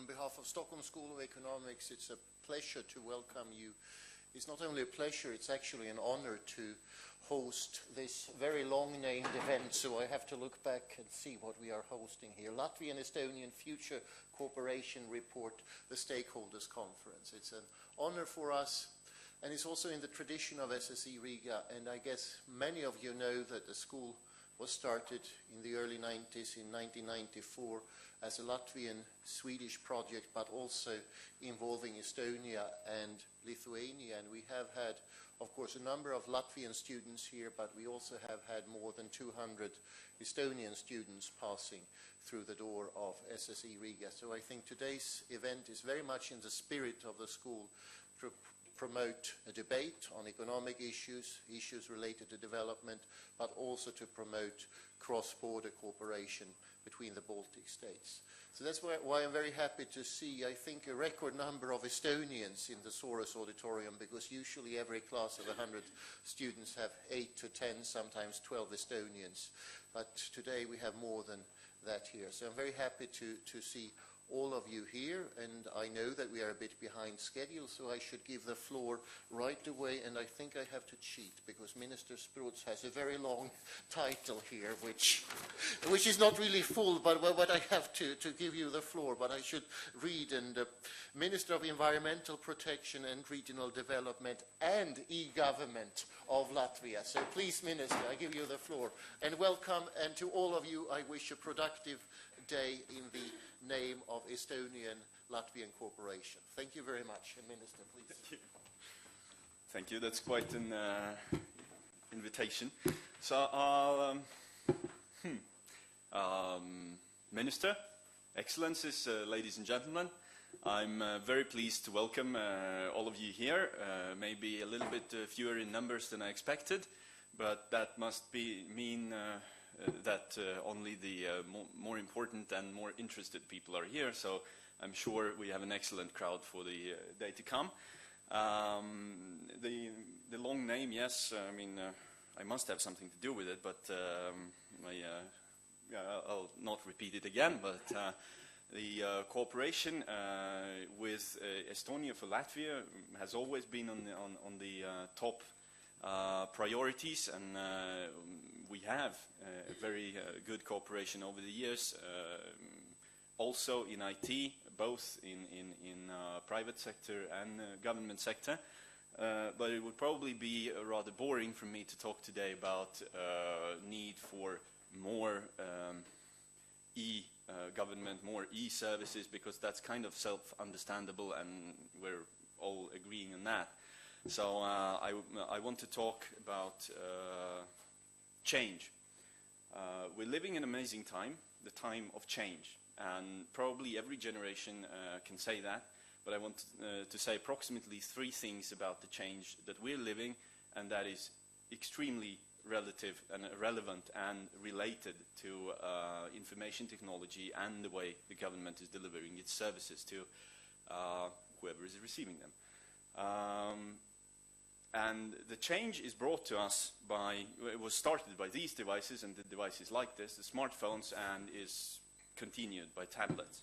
On behalf of Stockholm School of Economics, it's a pleasure to welcome you. It's not only a pleasure, it's actually an honor to host this very long-named event, so I have to look back and see what we are hosting here. Latvian Estonian Future Cooperation Report, the Stakeholders Conference. It's an honor for us, and it's also in the tradition of SSE Riga, and I guess many of you know that the school was started in the early 90s, in 1994, as a Latvian-Swedish project, but also involving Estonia and Lithuania. And we have had, of course, a number of Latvian students here, but we also have had more than 200 Estonian students passing through the door of SSE Riga. So I think today's event is very much in the spirit of the school to promote a debate on economic issues, issues related to development, but also to promote cross-border cooperation between the Baltic states. So that's why I'm very happy to see, I think, a record number of Estonians in the Soros auditorium, because usually every class of 100 students have 8 to 10, sometimes 12 Estonians. But today we have more than that here. So I'm very happy to see all of you here, and I know that we are a bit behind schedule, so I should give the floor right away, and I think I have to cheat, because Minister Spruts has a very long title here, which is not really full, but I have to give you the floor, but I should read. And Minister of Environmental Protection and Regional Development and e-Government of Latvia. So please, Minister, I give you the floor. And welcome, and to all of you, I wish a productive day in the name of Estonian-Latvian cooperation. Thank you very much. And Minister, please. Thank you. Thank you. That's quite an invitation. So, Minister, Excellencies, ladies and gentlemen, I'm very pleased to welcome all of you here. Maybe a little bit fewer in numbers than I expected, but that must mean that only the more important and more interested people are here, so I'm sure we have an excellent crowd for the day to come. The long name, yes, I mean, I must have something to do with it, but I'll not repeat it again, but the cooperation with Estonia for Latvia has always been on the top priorities, and we have a very good cooperation over the years, also in IT, both in private sector and government sector. But it would probably be rather boring for me to talk today about need for more e-government, more e-services, because that's kind of self-understandable, and we're all agreeing on that. So I want to talk about change. We're living in an amazing time, the time of change, and probably every generation can say that, but I want to say approximately 3 things about the change that we're living, and that is extremely relative and relevant and related to information technology and the way the government is delivering its services to whoever is receiving them. And the change is brought to us by, it was started by these devices and the devices like this, the smartphones, and is continued by tablets.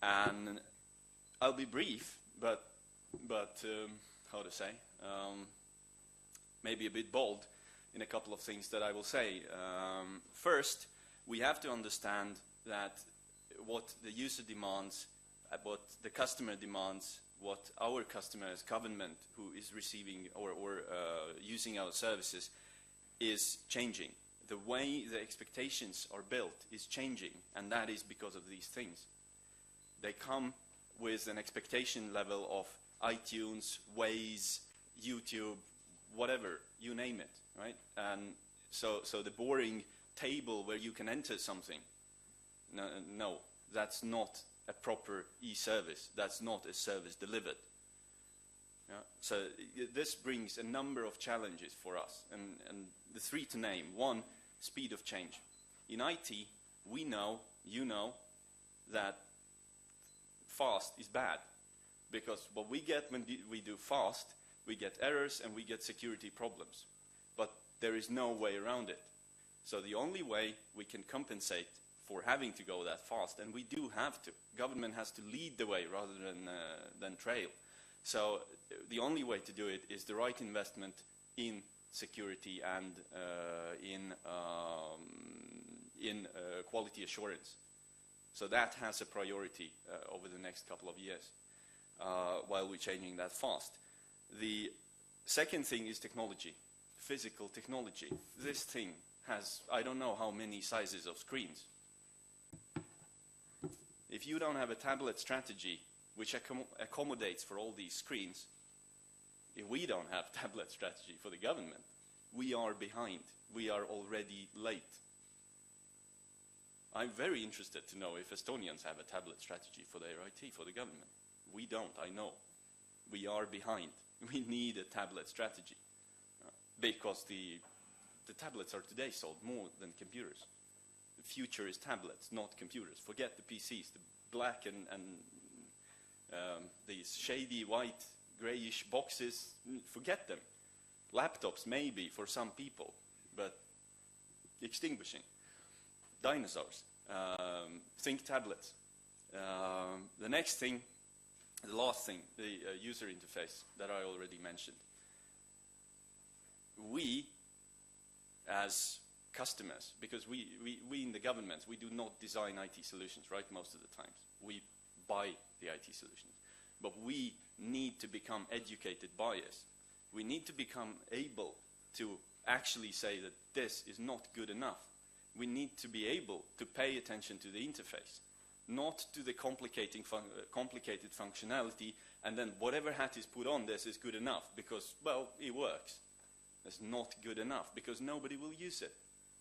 And I'll be brief, but how to say, maybe a bit bold in a couple of things that I will say. First, we have to understand that what the user demands, what the customer demands, what our customers, government who is receiving or using our services is changing. The way the expectations are built is changing, and that is because of these things. They come with an expectation level of iTunes, Waze, YouTube, whatever, you name it, right? And so the boring table where you can enter something, no, that's not a proper e-service. That's not a service delivered. Yeah? So this brings a number of challenges for us, and the 3 to name. 1, speed of change. In IT, we know, you know, that fast is bad, because what we get when we do fast, we get errors and we get security problems. But there is no way around it. So the only way we can compensate for having to go that fast, and we do have to. Government has to lead the way rather than trail. So the only way to do it is the right investment in security and in quality assurance. So that has a priority over the next couple of years while we're changing that fast. The second thing is technology, physical technology. This thing has, I don't know how many sizes of screens. If you don't have a tablet strategy which accommodates for all these screens, if we don't have tablet strategy for the government, we are behind. We are already late. I'm very interested to know if Estonians have a tablet strategy for their IT, for the government. We don't, I know. We are behind. We need a tablet strategy because the tablets are today sold more than computers. The future is tablets, not computers. Forget the PCs, the black and these shady white, grayish boxes, forget them. Laptops maybe for some people, but extinguishing. Dinosaurs. Think tablets. The next thing, the last thing, the user interface that I already mentioned. We, as customers, because we in the government, we do not design IT solutions, right, most of the times. We buy the IT solutions. But we need to become educated buyers. We need to become able to actually say that this is not good enough. We need to be able to pay attention to the interface, not to the complicated functionality, and then whatever hat is put on this is good enough because, well, it works. It's not good enough because nobody will use it.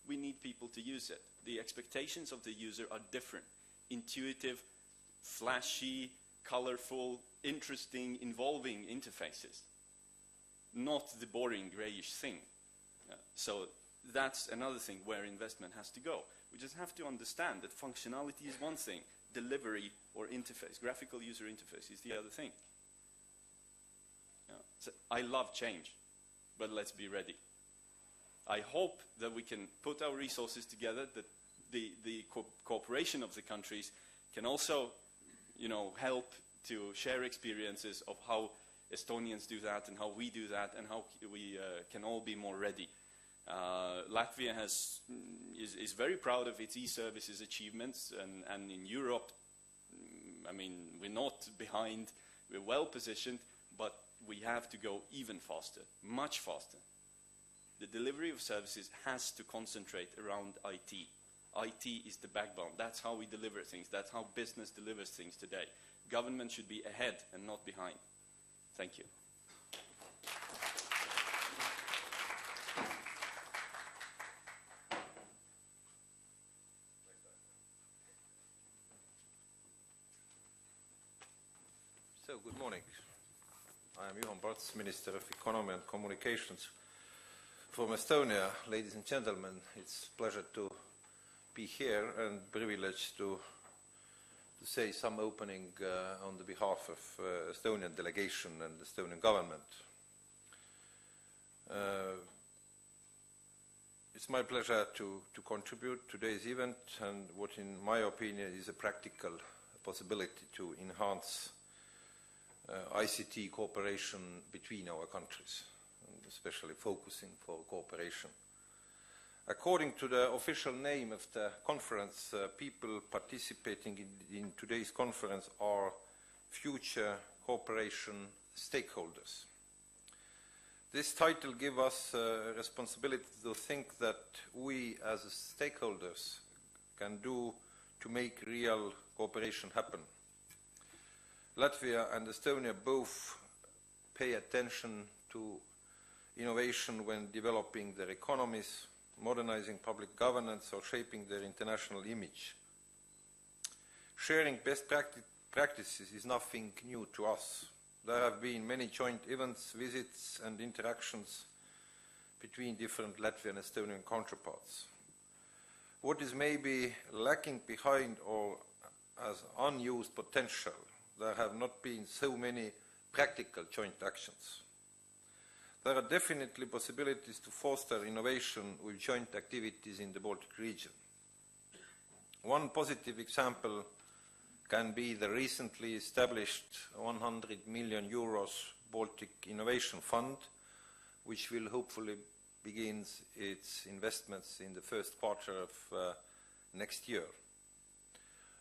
We need people to use it. The expectations of the user are different. Intuitive, flashy, colorful, interesting, involving interfaces. Not the boring grayish thing. So that's another thing where investment has to go. We just have to understand that functionality is one thing, delivery or interface, graphical user interface is the other thing. So I love change, but let's be ready. I hope that we can put our resources together, that the cooperation of the countries can also, help to share experiences of how Estonians do that and how we do that and how we can all be more ready. Latvia is very proud of its e-services achievements, and in Europe, I mean, we're not behind, we're well positioned, but we have to go even faster, much faster. The delivery of services has to concentrate around IT. IT is the backbone. That's how we deliver things. That's how business delivers things today. Government should be ahead and not behind. Thank you. So, good morning. I am Juhan Parts, Minister of Economy and Communications from Estonia. Ladies and gentlemen, it's a pleasure to be here and privilege to say some opening on the behalf of Estonian delegation and Estonian government. It's my pleasure to contribute to today's event and what in my opinion is a practical possibility to enhance ICT cooperation between our countries, especially focusing for cooperation. According to the official name of the conference, people participating in today's conference are future cooperation stakeholders. This title gives us a responsibility to think that we as stakeholders can do to make real cooperation happen. Latvia and Estonia both pay attention to innovation when developing their economies, modernizing public governance, or shaping their international image. Sharing best practices is nothing new to us. There have been many joint events, visits, and interactions between different Latvian and Estonian counterparts. What is maybe lacking behind or as unused potential, there have not been so many practical joint actions. There are definitely possibilities to foster innovation with joint activities in the Baltic region. One positive example can be the recently established 100 million euros Baltic Innovation Fund, which will hopefully begin its investments in the first quarter of next year.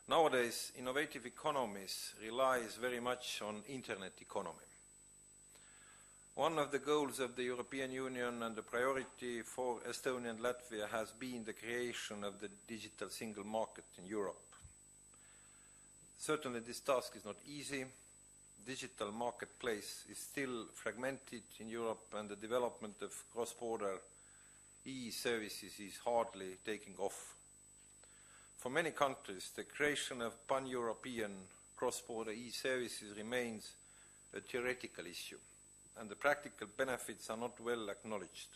Nowadays, innovative economies relies very much on internet economy. One of the goals of the European Union and the priority for Estonia and Latvia has been the creation of the digital single market in Europe. Certainly this task is not easy. Digital marketplace is still fragmented in Europe, and the development of cross-border e-services is hardly taking off. For many countries, the creation of pan-European cross-border e-services remains a theoretical issue, and the practical benefits are not well acknowledged.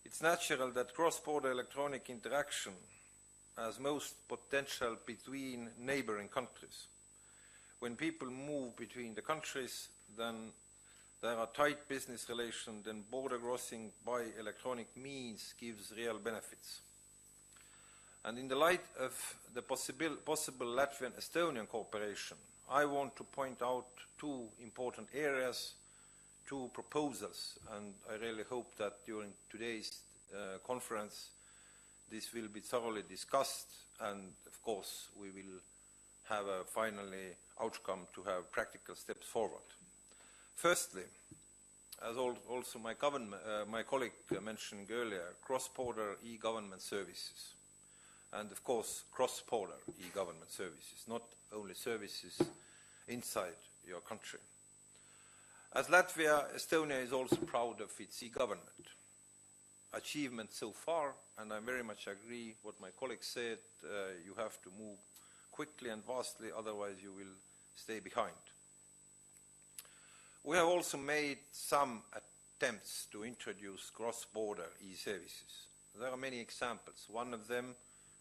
It's natural that cross-border electronic interaction has most potential between neighboring countries. When people move between the countries, then there are tight business relations, then border crossing by electronic means gives real benefits. And in the light of the possible Latvian-Estonian cooperation, I want to point out two important areas, two proposals, and I really hope that during today's conference this will be thoroughly discussed, and of course we will have a finally outcome to have practical steps forward. Firstly, as also my colleague mentioned earlier, cross-border e-government services, and of course cross-border e-government services, not only services inside your country. As Latvia, Estonia is also proud of its e-government achievement so far, and I very much agree what my colleague said, you have to move quickly and vastly, otherwise you will stay behind. We have also made some attempts to introduce cross-border e-services. There are many examples. One of them,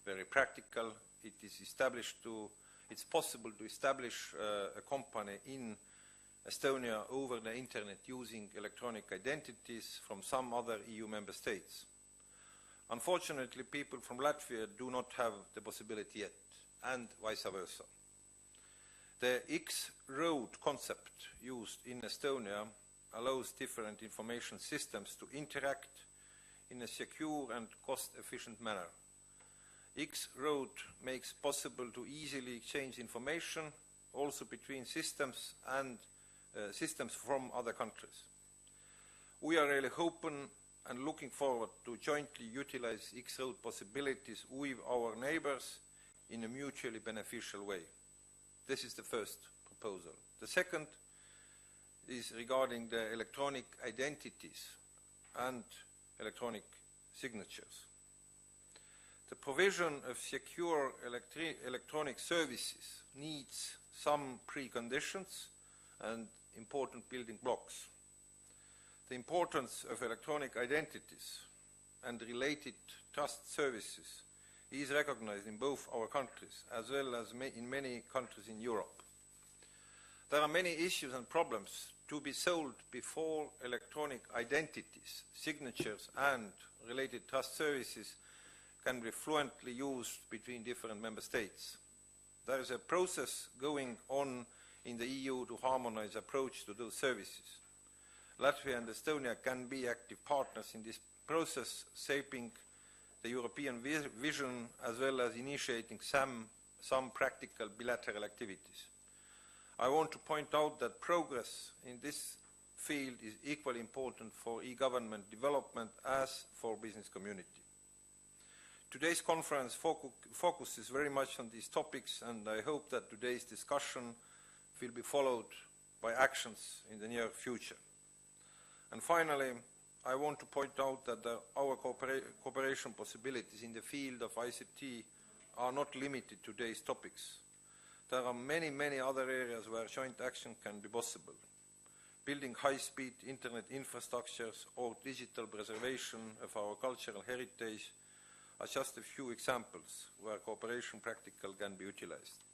very practical, it's possible to establish a company in Estonia over the internet using electronic identities from some other EU member states. Unfortunately, people from Latvia do not have the possibility yet, and vice versa. The X-road concept used in Estonia allows different information systems to interact in a secure and cost-efficient manner. X-road makes possible to easily exchange information also between systems and systems from other countries. We are really hoping and looking forward to jointly utilize X-road possibilities with our neighbors in a mutually beneficial way. This is the first proposal. The second is regarding the electronic identities and electronic signatures. The provision of secure electronic services needs some preconditions and important building blocks. The importance of electronic identities and related trust services is recognized in both our countries as well as in many countries in Europe. There are many issues and problems to be solved before electronic identities, signatures and related trust services can be fluently used between different member states. There is a process going on in the EU to harmonize approach to those services. Latvia and Estonia can be active partners in this process, shaping the European vision as well as initiating some practical bilateral activities. I want to point out that progress in this field is equally important for e-government development as for business community. Today's conference focuses very much on these topics, and I hope that today's discussion will be followed by actions in the near future. And finally, I want to point out that our cooperation possibilities in the field of ICT are not limited to today's topics. There are many, many other areas where joint action can be possible. Building high-speed internet infrastructures or digital preservation of our cultural heritage are just a few examples where cooperation practical can be utilized.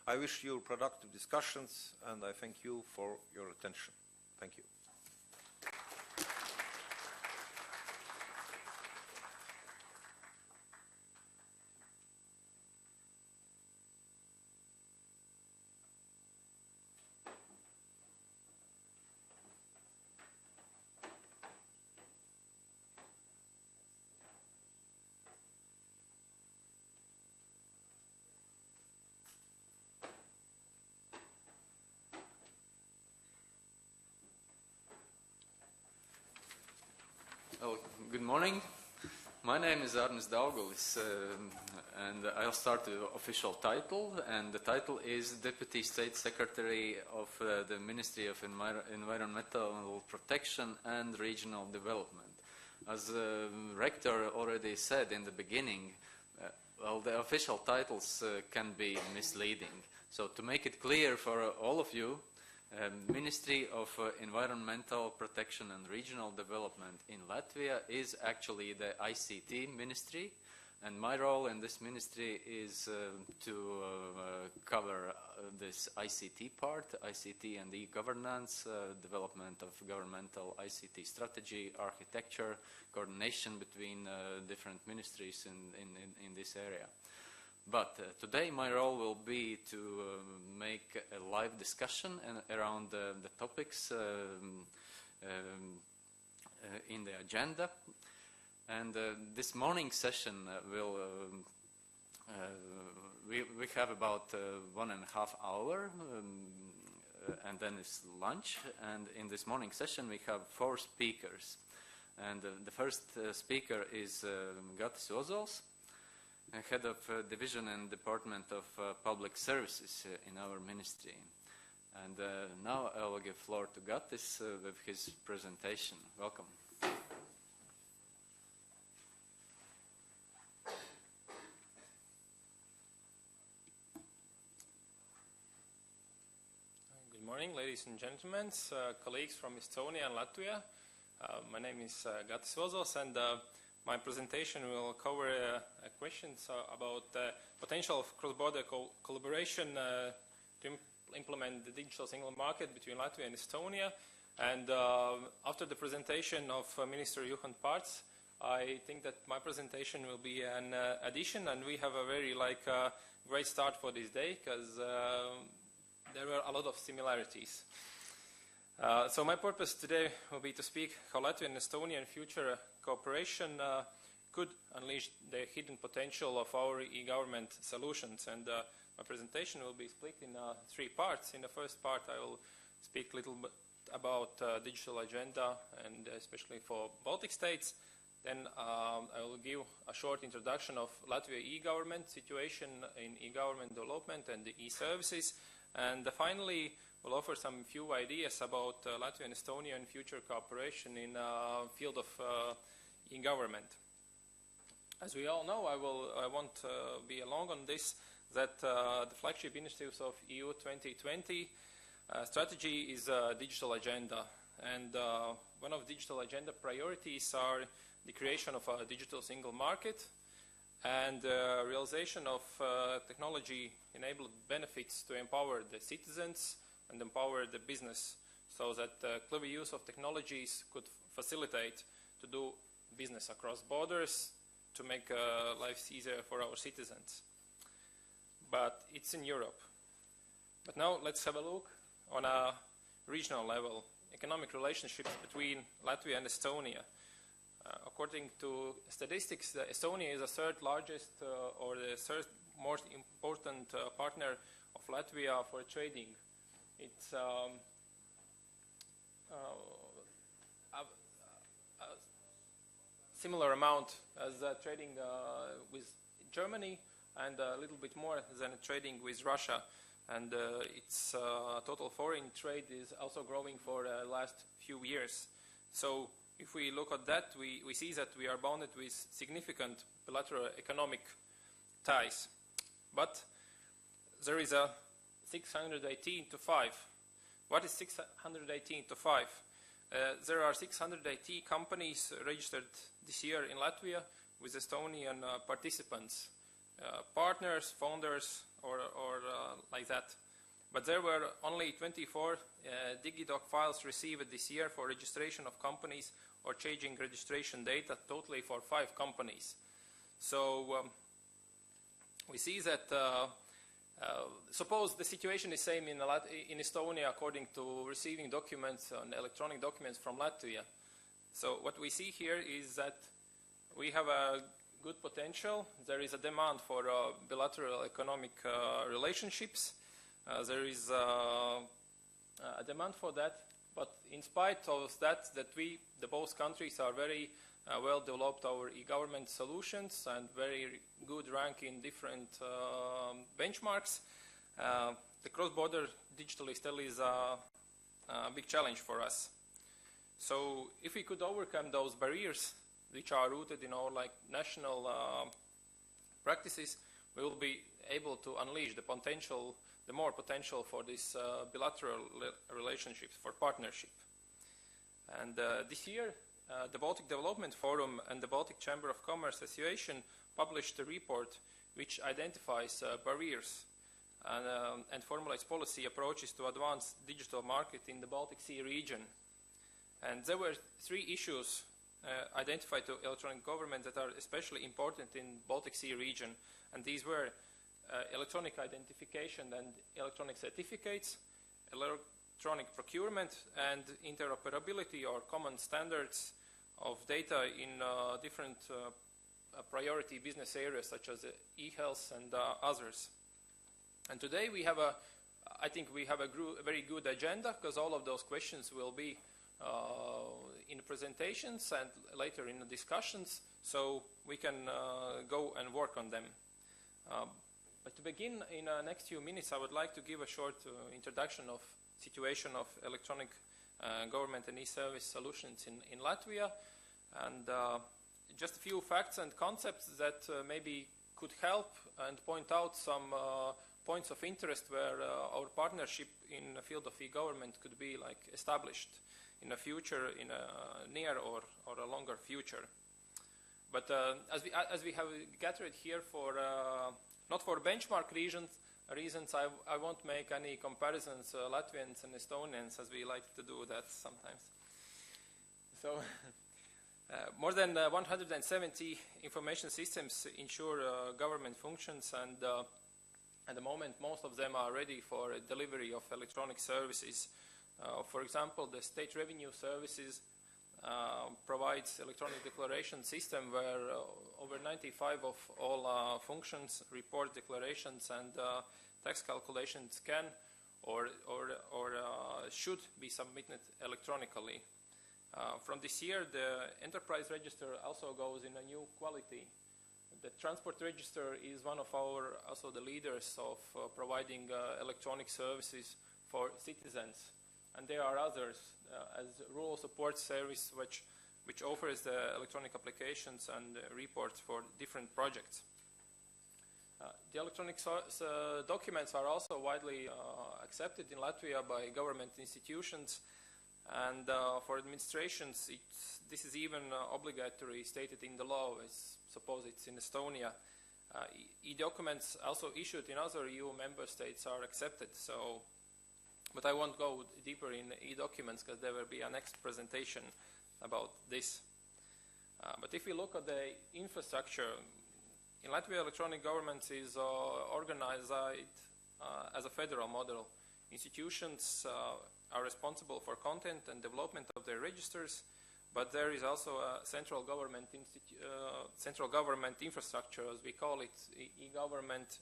I wish you productive discussions, and I thank you for your attention. Thank you. Well, good morning. My name is Arnis Daugulis, and I'll start with the official title, and the title is Deputy State Secretary of the Ministry of Environmental Protection and Regional Development. As Rector already said in the beginning, well, the official titles can be misleading. So to make it clear for all of you, Ministry of Environmental Protection and Regional Development in Latvia is actually the ICT ministry, and my role in this ministry is to cover this ICT part, ICT and e-governance, development of governmental ICT strategy, architecture, coordination between different ministries in this area. But today my role will be to make a live discussion around the topics in the agenda. And this morning session we have about 1.5 hours, and then it's lunch. And in this morning session we have 4 speakers. And the first speaker is Gatis Ozols, Head of Division and Department of Public Services in our ministry. And now I will give floor to Gatis with his presentation. Welcome. Good morning, ladies and gentlemen, colleagues from Estonia and Latvia. My name is Gatis Ozols, and my presentation will cover questions about the potential of cross-border collaboration to implement the digital single market between Latvia and Estonia. And after the presentation of Minister Juhan Parts, I think that my presentation will be an addition, and we have a very great start for this day, because there were a lot of similarities. So my purpose today will be to speak how Latvian and Estonian future cooperation could unleash the hidden potential of our e-government solutions. And my presentation will be split in 3 parts. In the first part, I will speak a little bit about digital agenda, and especially for Baltic states. Then I will give a short introduction of Latvia e-government situation in e-government development and the e-services. And finally, we'll offer some few ideas about Latvian and Estonian future cooperation in the field of e-government. As we all know, I won't be along on this, that the flagship initiatives of EU 2020 strategy is a digital agenda. And one of digital agenda priorities are the creation of a digital single market and realization of technology-enabled benefits to empower the citizens and empower the business, so that clever use of technologies could facilitate to do business across borders, to make life easier for our citizens. But it's in Europe. But now let's have a look on a regional level, economic relationships between Latvia and Estonia. According to statistics, Estonia is the 3rd largest or the 3rd most important partner of Latvia for trading. It's a similar amount as trading with Germany, and a little bit more than trading with Russia. And its total foreign trade is also growing for the last few years. So if we look at that, we see that we are bounded with significant bilateral economic ties. But there is a 618 to 5. What is 618 to 5? There are 680 companies registered this year in Latvia with Estonian participants, partners, founders, or like that. But there were only 24 DigiDoc files received this year for registration of companies or changing registration data, totally for 5 companies. So we see that suppose the situation is same in Estonia according to receiving documents and electronic documents from Latvia. So what we see here is that we have a good potential. There is a demand for bilateral economic relationships. There is a demand for that, but in spite of that, we, the both countries, are very well developed our e-government solutions and very good rank in different benchmarks. The cross-border digitally still is a big challenge for us. So if we could overcome those barriers, which are rooted in our national practices, we will be able to unleash the more potential for this bilateral relationships, for partnership. And this year, the Baltic Development Forum and the Baltic Chamber of Commerce Association published a report which identifies barriers and formulates policy approaches to advance digital market in the Baltic Sea region. And there were 3 issues identified to electronic government that are especially important in Baltic Sea region. And these were electronic identification and electronic certificates, electronic procurement, and interoperability or common standards of data in different priority business areas such as e-health and others. And today we have I think we have a very good agenda, because all of those questions will be in presentations and later in the discussions, so we can go and work on them. But to begin, in the next few minutes, I would like to give a short introduction of situation of electronic government and e-service solutions in Latvia, and just a few facts and concepts that maybe could help and point out some points of interest where our partnership in the field of e-government could be established in the future, in a near or a longer future. But as we have gathered here for not for benchmark reasons, I won't make any comparisons Latvians and Estonians, as we like to do that sometimes. So more than 170 information systems ensure government functions, and at the moment most of them are ready for delivery of electronic services. For example, the State Revenue Services provides electronic declaration system where over 95% of all functions, report declarations, and tax calculations can or should be submitted electronically. From this year, the enterprise register also goes in a new quality. The transport register is one of our also the leaders of providing electronic services for citizens. And there are others, as rural support service, which offers the electronic applications and reports for different projects. The electronic documents are also widely accepted in Latvia by government institutions, and for administrations, this is even obligatory, stated in the law, as suppose it's in Estonia. E-documents also issued in other EU member states are accepted. So. But I won't go deeper in e-documents because there will be a next presentation about this. But if we look at the infrastructure, in Latvia, electronic government is organized as a federal model. Institutions are responsible for content and development of their registers, but there is also a central government infrastructure, as we call it, e-government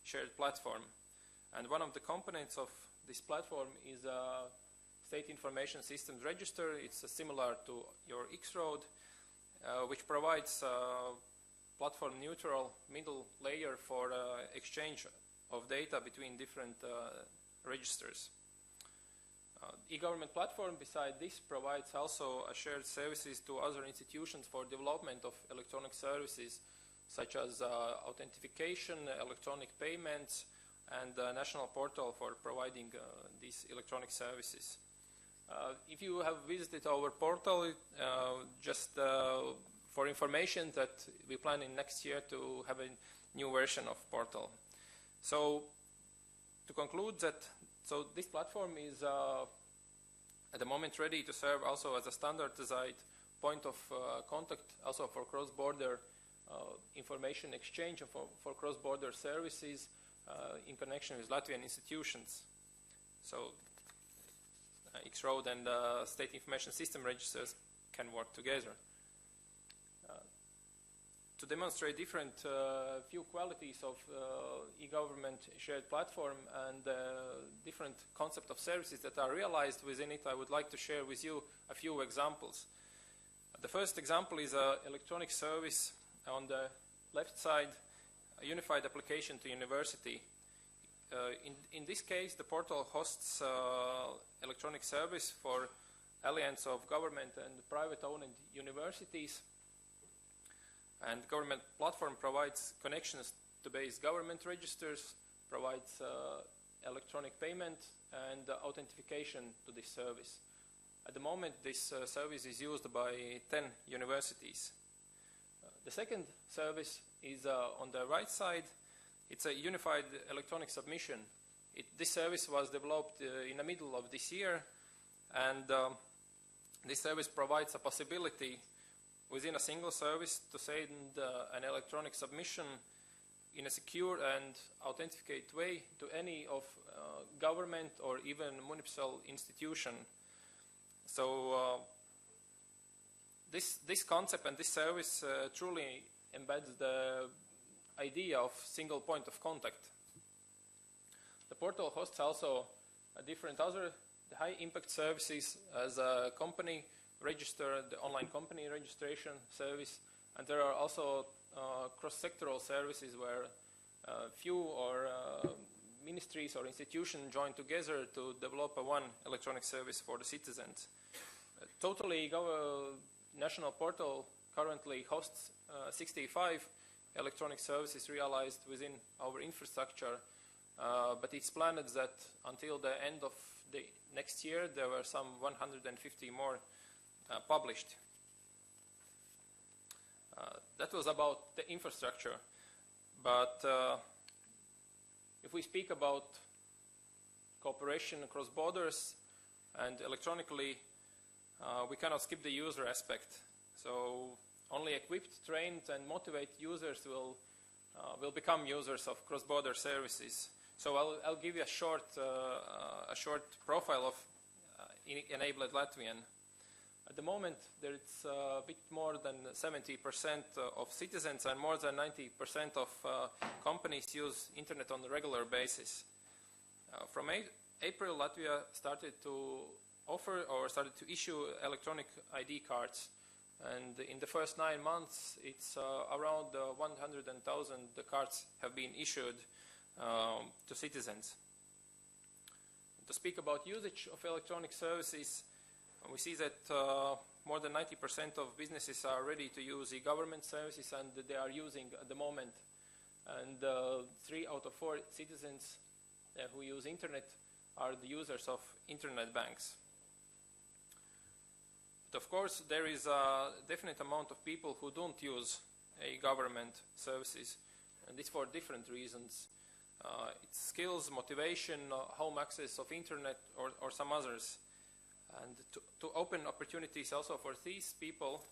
shared platform. And one of the components of this platform is a State Information Systems Register. It's similar to your X-Road, which provides a platform-neutral middle layer for exchange of data between different registers. E-government platform, beside this, provides also shared services to other institutions for development of electronic services, such as authentication, electronic payments, and a national portal for providing these electronic services. If you have visited our portal, just for information that we plan in next year to have a new version of portal. So to conclude that, so this platform is at the moment ready to serve also as a standardized point of contact also for cross-border information exchange for cross-border services in connection with Latvian institutions. So X-Road and State Information System registers can work together. To demonstrate different few qualities of e-government shared platform and different concept of services that are realized within it, I would like to share with you a few examples. The first example is an electronic service on the left side, a unified application to university. In this case, the portal hosts electronic service for alliance of government and private-owned universities. And government platform provides connections to base government registers, provides electronic payment and authentication to this service. At the moment, this service is used by 10 universities. The second service is on the right side. It's a unified electronic submission. This service was developed in the middle of this year, and this service provides a possibility within a single service to send an electronic submission in a secure and authenticated way to any of government or even municipal institution. So this concept and this service truly embeds the idea of single point of contact. The portal hosts also different other high impact services as a company register, the online company registration service, and there are also cross-sectoral services where few or ministries or institutions join together to develop one electronic service for the citizens. Totally, national portal currently hosts 65 electronic services realized within our infrastructure, but it's planned that until the end of the next year there were some 150 more published. That was about the infrastructure, but if we speak about cooperation across borders and electronically, we cannot skip the user aspect. So only equipped, trained and motivated users will become users of cross-border services. So I'll give you a short profile of enabled Latvian. At the moment, there's a bit more than 70% of citizens and more than 90% of companies use internet on a regular basis. From April, Latvia started to offer or started to issue electronic ID cards. And in the first 9 months, it's around 100,000 cards have been issued to citizens. To speak about usage of electronic services, we see that more than 90% of businesses are ready to use e-government services, and they are using at the moment. And 3 out of 4 citizens who use internet are the users of internet banks. But of course, there is a definite amount of people who don't use e-government services, and it's for different reasons. It's skills, motivation, home access of internet, or some others. And to open opportunities also for these people,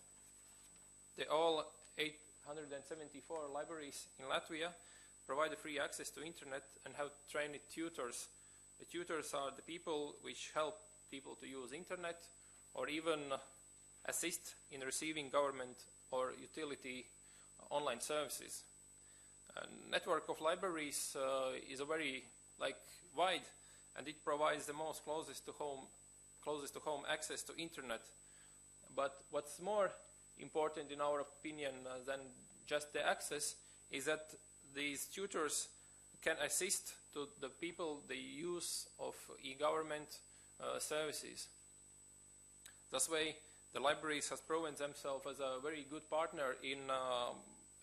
all 874 libraries in Latvia provide a free access to internet and have trained tutors. The tutors are the people which help people to use internet or even assist in receiving government or utility online services. A network of libraries is a very wide, and it provides the most closest to home access to internet. But what's more important in our opinion than just the access is that these tutors can assist to the people the use of e-government services. This way, the libraries has proven themselves as a very good partner in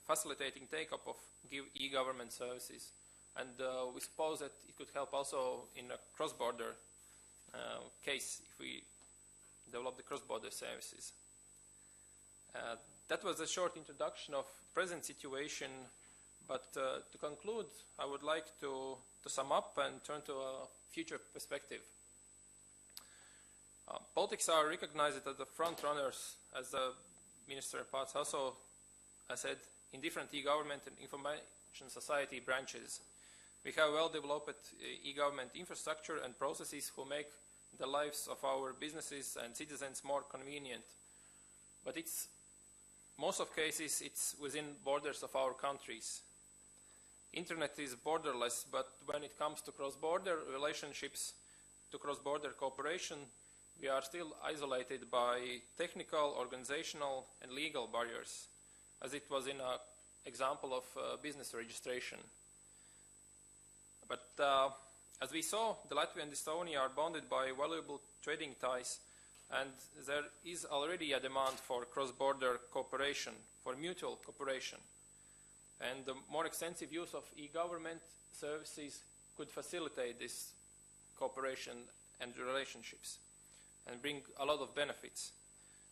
facilitating take-up of e-government services. And we suppose that it could help also in a cross-border case if we develop the cross-border services. That was a short introduction of present situation, but to conclude, I would like to sum up and turn to a future perspective. Politics are recognized as the front runners, as the Minister Pats also said, in different e-government and information society branches. We have well-developed e-government infrastructure and processes who make the lives of our businesses and citizens more convenient. But most of cases, it's within borders of our countries. Internet is borderless, but when it comes to cross-border relationships, to cross-border cooperation, we are still isolated by technical, organizational, and legal barriers, as it was in an example of business registration. But as we saw, the Latvia and Estonia are bonded by valuable trading ties, and there is already a demand for cross-border cooperation, for mutual cooperation. And the more extensive use of e-government services could facilitate this cooperation and relationships and bring a lot of benefits.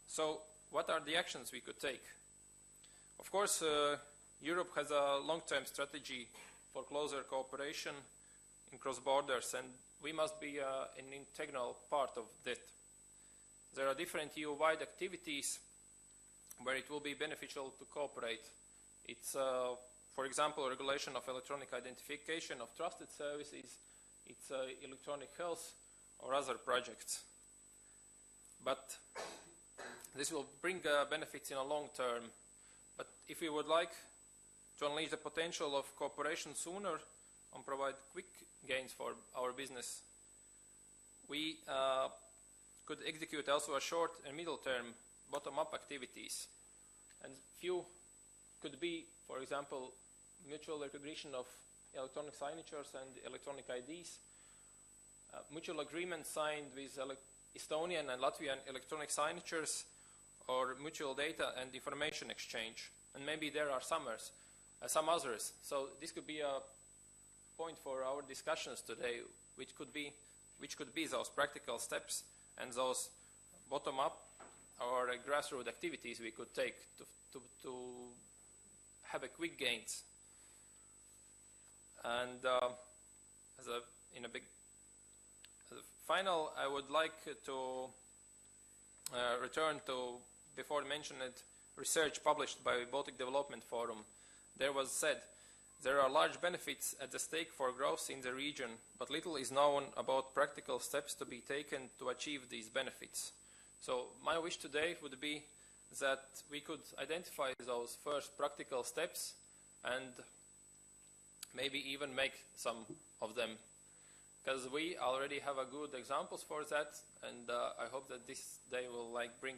So what are the actions we could take? Of course, Europe has a long-term strategy for closer cooperation in cross-borders, and we must be an integral part of that. There are different EU-wide activities where it will be beneficial to cooperate. It's, for example, regulation of electronic identification of trusted services, it's electronic health, or other projects. But this will bring benefits in a long term. But if we would like to unleash the potential of cooperation sooner and provide quick gains for our business, we could execute also a short and middle term bottom-up activities. And few could be, for example, mutual recognition of electronic signatures and electronic IDs, mutual agreement signed with Estonian and Latvian electronic signatures, or mutual data and information exchange. And maybe there are some others. So this could be a point for our discussions today, which could be those practical steps and those bottom-up or grassroots activities we could take to have a quick gains. And as a final, I would like to return to before mentioned research published by Baltic Development Forum. There was said, there are large benefits at the stake for growth in the region, but little is known about practical steps to be taken to achieve these benefits. So my wish today would be that we could identify those first practical steps and maybe even make some of them, because we already have a good examples for that, and I hope that this day will bring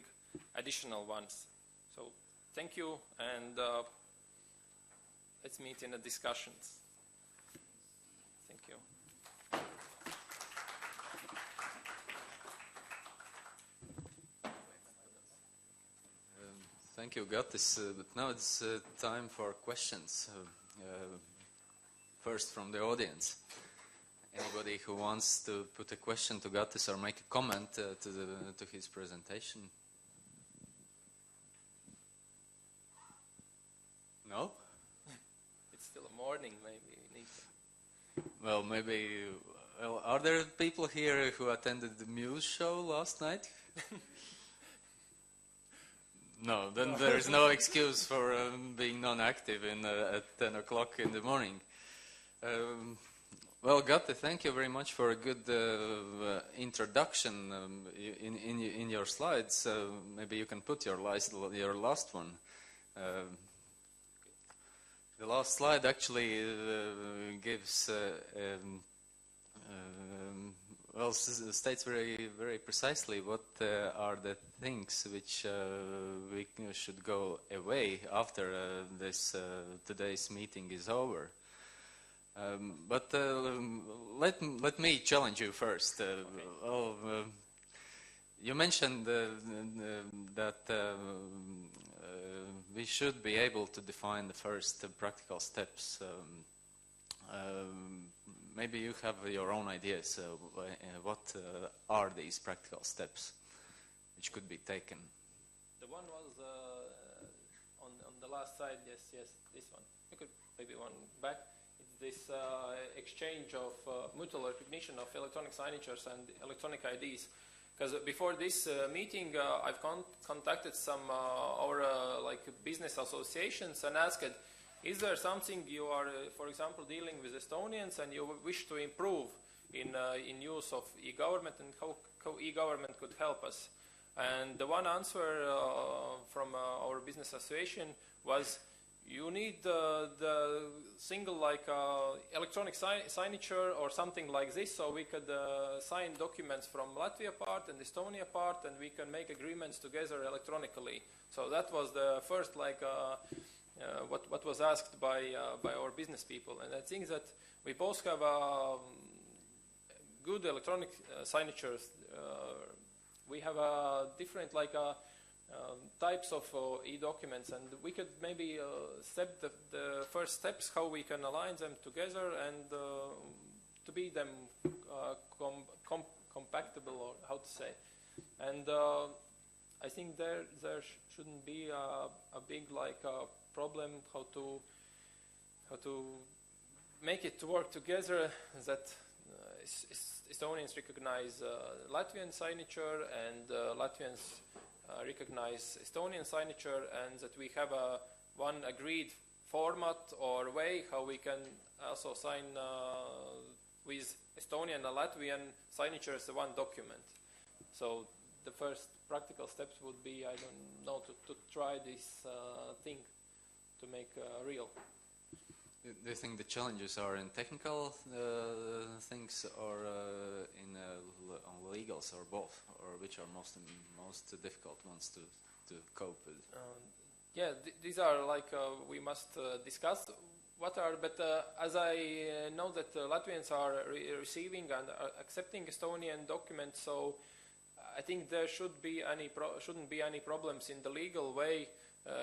additional ones. So thank you, and let's meet in the discussions. Thank you. Thank you, Gatis. But now it's time for questions. First from the audience. Anybody who wants to put a question to Gatis or make a comment to his presentation? No? It's still a morning, maybe we need to. Well, maybe. Well, are there people here who attended the Muse show last night? No, then there is no excuse for being non-active at 10 o'clock in the morning. Well, Gatis, thank you very much for a good introduction in your slides. Maybe you can put your last one. The last slide actually gives, well, states very, very precisely what are the things which we should go away after this today's meeting is over. But let me challenge you first. Okay. You mentioned that we should be able to define the first practical steps. Maybe you have your own ideas. What are these practical steps which could be taken? The one was on the last slide. Yes, this one. You could maybe one back. It's this exchange of mutual recognition of electronic signatures and electronic IDs. Because before this meeting, I've contacted some our business associations and asked, is there something you are, for example, dealing with Estonians and you wish to improve in use of e-government, and how e-government could help us? And the one answer from our business association was, you need the single like electronic signature or something like this, so we could sign documents from Latvia part and Estonia part, and we can make agreements together electronically. So that was the first like what was asked by our business people, and I think that we both have good electronic signatures. We have different like types of e-documents, and we could maybe step the first steps how we can align them together and to be them compatible, or how to say. And I think there shouldn't be a big like problem how to make it to work together, that Estonians recognize Latvian signature and Latvians recognize Estonian signature, and that we have one agreed format or way how we can also sign with Estonian and Latvian signatures one document. So the first practical steps would be, I don't know, to try this thing to make real. Do you think the challenges are in technical things, or in legals, or both, or which are most difficult ones to cope with? Yeah, these are like we must discuss what are. But as I know that Latvians are receiving and accepting Estonian documents, so I think there shouldn't be any problems in the legal way.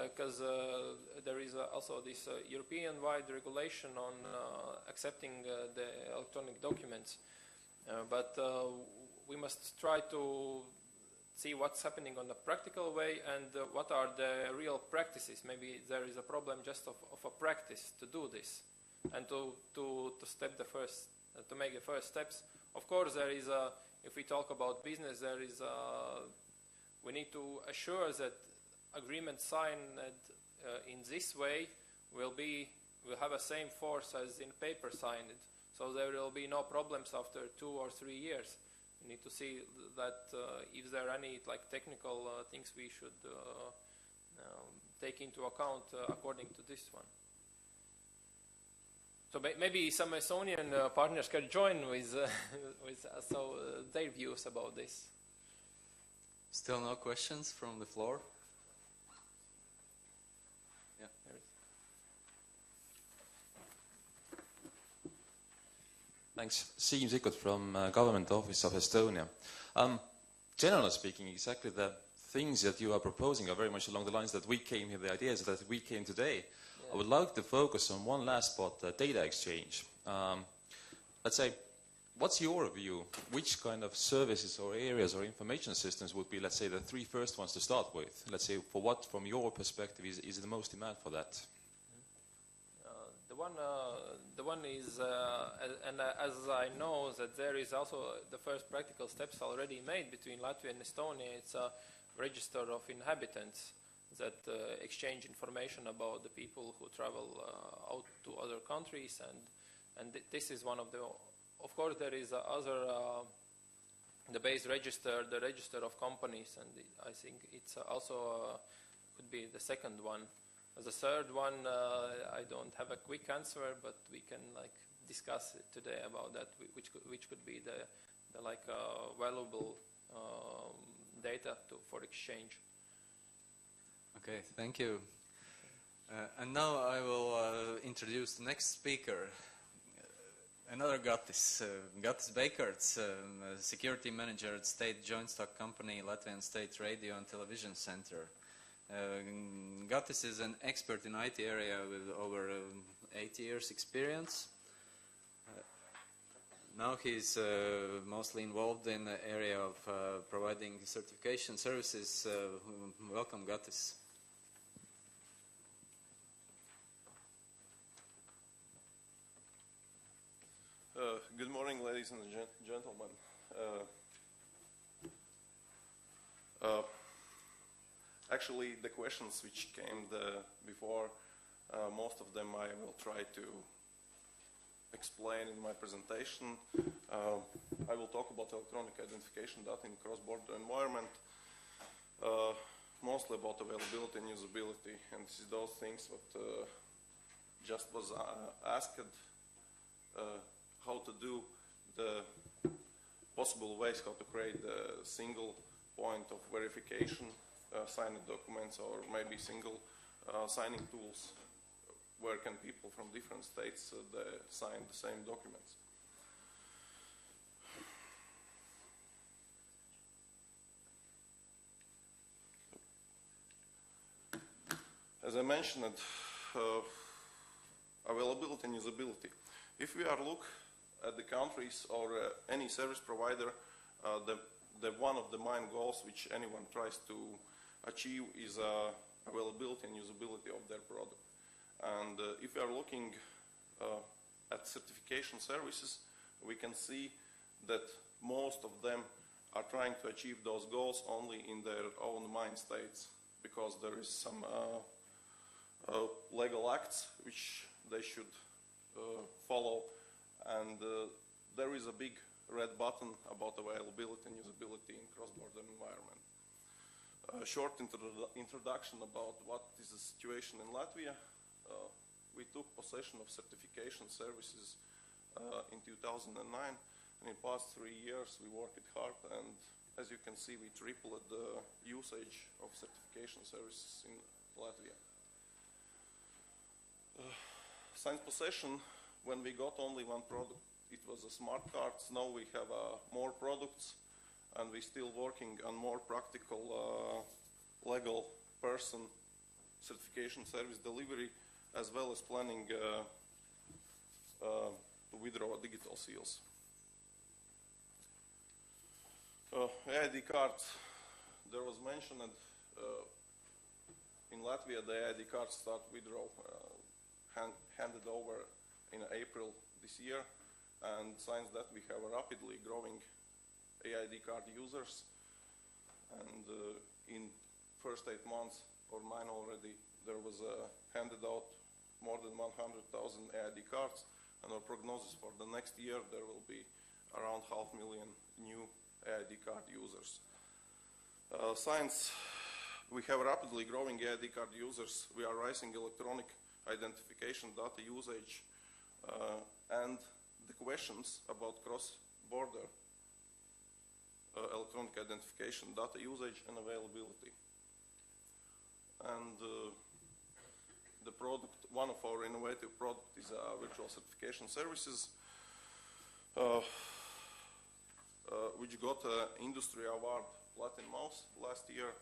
Because there is also this European-wide regulation on accepting the electronic documents. But we must try to see what's happening on the practical way and what are the real practices. Maybe there is a problem just of a practice to do this and to step the first, to make the first steps. Of course, there is if we talk about business, there is we need to assure that agreement signed in this way will have the same force as in paper signed. So there will be no problems after 2 or 3 years. We need to see that if there are any like technical things we should take into account according to this one. So maybe some Estonian partners can join with their views about this. Still no questions from the floor? Thanks. Siim Sikkut from Government Office of Estonia. Generally speaking, exactly the things that you are proposing are very much along the lines that we came here, the ideas that we came today. Yeah. I would like to focus on one last spot, data exchange. Let's say, what's your view? Which kind of services or areas or information systems would be, let's say, the 3 first ones to start with? Let's say, for what, from your perspective, is the most demand for that? The one is, and as I know that there is also the first practical steps already made between Latvia and Estonia. It's a register of inhabitants that exchange information about the people who travel out to other countries, and this is one of the. Of course, there is other the base register, the register of companies, and I think it's also could be the second one. The third one, I don't have a quick answer, but we can like discuss it today about that, which could be the like valuable data for exchange. Okay, thank you. And now I will introduce the next speaker, another Gatis, Gatis Beikarts, security manager at State Joint Stock Company, Latvian State Radio and Television Center. Gatis is an expert in IT area with over 8 years experience. Now he's mostly involved in the area of providing certification services. Welcome, Gatis. Good morning, ladies and gentlemen. Actually, the questions which came before, most of them I will try to explain in my presentation. I will talk about electronic identification data in cross-border environment. mostly about availability and usability, and this is those things that just was asked how to do the possible ways how to create a single point of verification, signed documents, or maybe single signing tools where can people from different states sign the same documents. As I mentioned, availability and usability. If we are look at the countries or any service provider, one of the main goals which anyone tries to achieve is availability and usability of their product. And if we are looking at certification services, we can see that most of them are trying to achieve those goals only in their own mind states, because there is some legal acts which they should follow, and there is a big red button about availability and usability in cross-border environment. A short introduction about what is the situation in Latvia. We took possession of certification services in 2009, and in the past 3 years we worked hard, and as you can see, we tripled the usage of certification services in Latvia. Since possession, when we got only one product, it was a smart cards. Now we have more products, and we're still working on more practical legal person certification service delivery, as well as planning to withdraw digital seals. eID cards, there was mentioned in Latvia the eID cards start withdraw handed over in April this year, and since that we have a rapidly growing eID card users, and in first 8 months or 9 already there was handed out more than 100,000 eID cards, and our prognosis for the next year there will be around 500,000 new eID card users. Since we have rapidly growing eID card users, we are rising electronic identification data usage and the questions about cross-border electronic identification data usage and availability. And the product, one of our innovative products is virtual certification services, which got an industry award Platinum Mouse last year.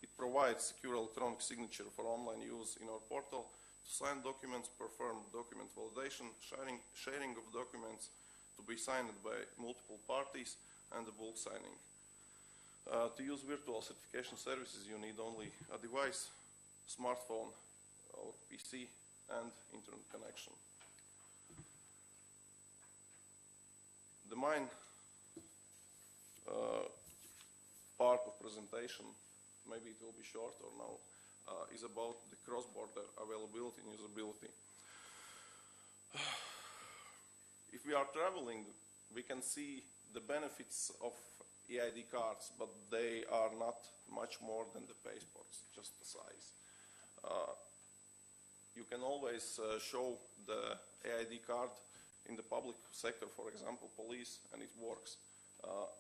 It provides secure electronic signature for online use in our portal to sign documents, perform document validation, sharing of documents to be signed by multiple parties, and the bulk signing. To use virtual certification services, you need only a device, smartphone, or PC, and internet connection. The main part of presentation, maybe it will be short or no, is about the cross-border availability and usability. If we are traveling, we can see the benefits of eID cards, but they are not much more than the passports, just the size. You can always show the eID card in the public sector, for example, police, and it works.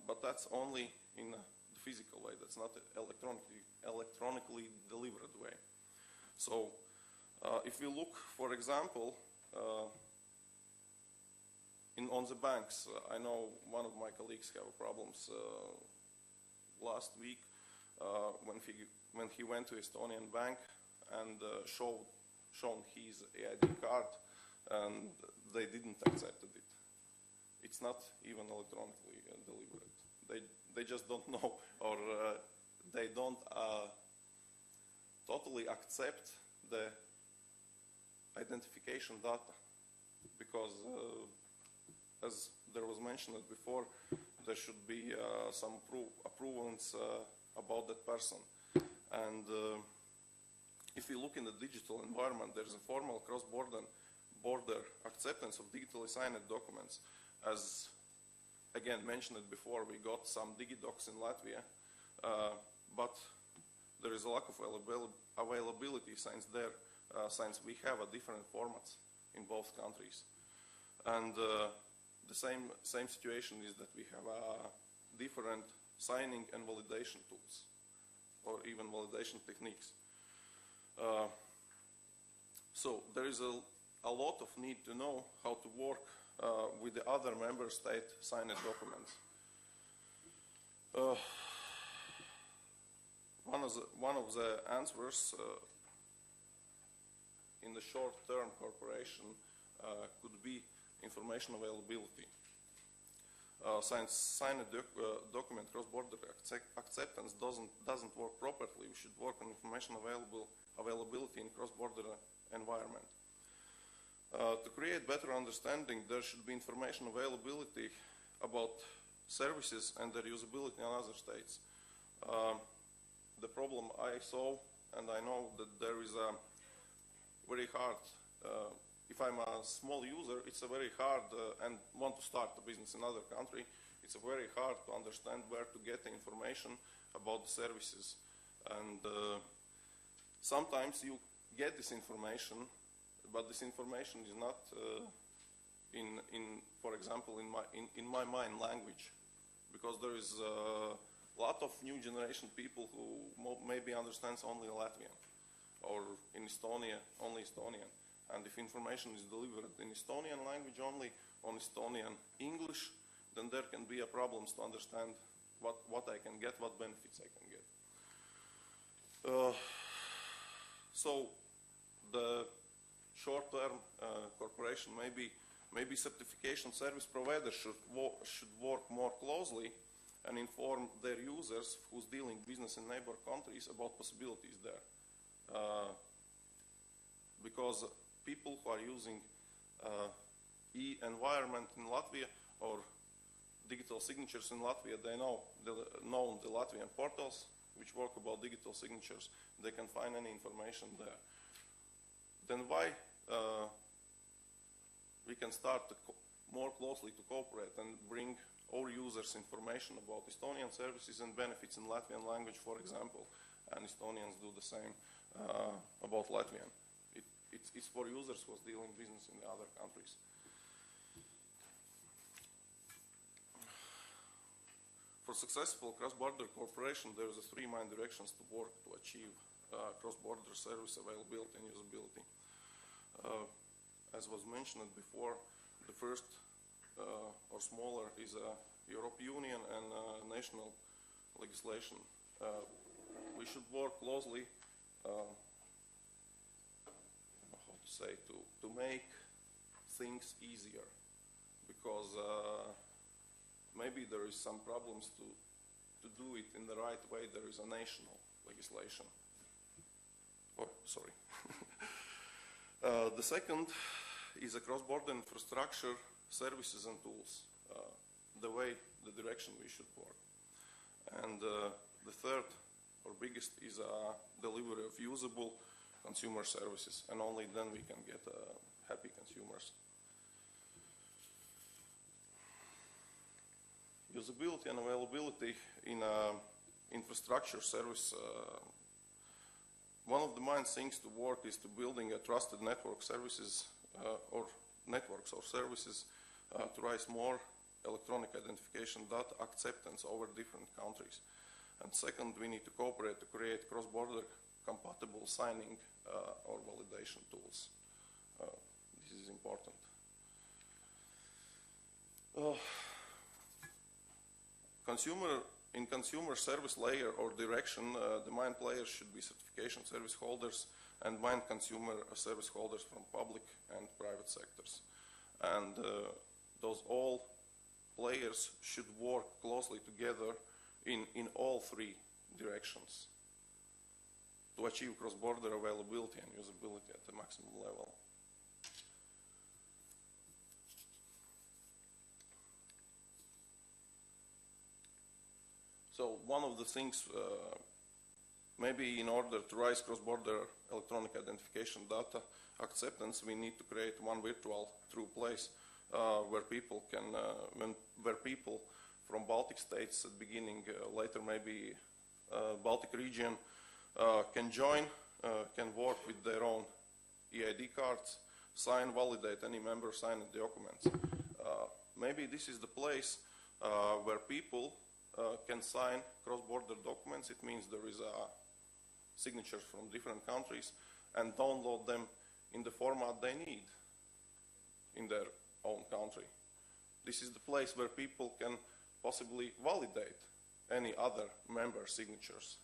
But that's only in the physical way. That's not electronically delivered way. So if we look, for example, on the banks, I know one of my colleagues have problems last week when he went to Estonian bank and shown his eID card, and they didn't accept it. It's not even electronically delivered. They just don't know, or they don't totally accept the identification data, because as there was mentioned before, there should be some approvals about that person. And if you look in the digital environment, there's a formal cross-border acceptance of digitally signed documents. As again mentioned before, we got some DigiDocs in Latvia, but there is a lack of availability since we have a different formats in both countries. And the same situation is that we have different signing and validation tools, or even validation techniques. So there is a lot of need to know how to work with the other member state signed documents. One of the answers in the short-term cooperation could be information availability. Since signed document cross-border acceptance doesn't work properly, we should work on information availability in cross-border environment. To create better understanding, there should be information availability about services and their usability in other states. The problem I saw, and I know that there is a very hard, if I'm a small user, it's a very hard and want to start a business in another country, it's very hard to understand where to get the information about the services. And sometimes you get this information, but this information is not for example, in my mind language, because there is a lot of new generation people who maybe understands only Latvian, or in Estonia, only Estonian. And if information is delivered in Estonian language only, on Estonian English, then there can be a problems to understand what I can get, what benefits I can get. So the short-term cooperation, maybe certification service providers should work more closely and inform their users who's dealing business in neighbor countries about possibilities there. Because people who are using e-environment in Latvia or digital signatures in Latvia, they know the Latvian portals which work about digital signatures. They can find any information there. Then why we can start to more closely to cooperate and bring our users information about Estonian services and benefits in Latvian language, for example, and Estonians do the same about Latvian. It's for users who are dealing business in the other countries. For successful cross-border cooperation, there is three main directions to work to achieve cross-border service availability and usability. As was mentioned before, the first or smaller is European Union and national legislation. We should work closely to make things easier, because maybe there is some problems to do it in the right way. There is a national legislation. Oh, sorry. The second is a cross-border infrastructure, services and tools, the direction we should work. And the third or biggest is a delivery of usable consumer services, and only then we can get happy consumers. Usability and availability in infrastructure service. One of the main things to work is to building a trusted network services or networks or services to raise more electronic identification data acceptance over different countries. And second, we need to cooperate to create cross-border compatible signing or validation tools. This is important. In consumer service layer or direction, the main players should be certification service holders and main consumer service holders from public and private sectors. And those all players should work closely together in all three directions to achieve cross-border availability and usability at the maximum level. So one of the things, maybe in order to raise cross-border electronic identification data acceptance, we need to create one virtual true place where people can, where people from Baltic states at the beginning, later maybe Baltic region, can join, can work with their own eID cards, sign, validate any member signed documents. Maybe this is the place where people can sign cross-border documents. It means there is signatures from different countries, and download them in the format they need in their own country. This is the place where people can possibly validate any other member signatures.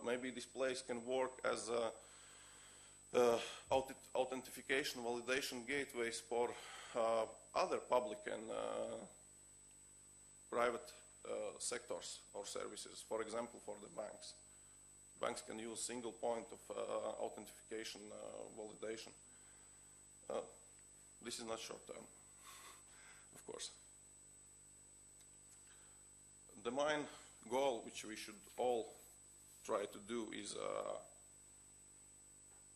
Maybe this place can work as authentication validation gateways for other public and private sectors or services. For example, for the banks. Banks can use single point of authentication validation. This is not short term, of course. The main goal which we should all try to do is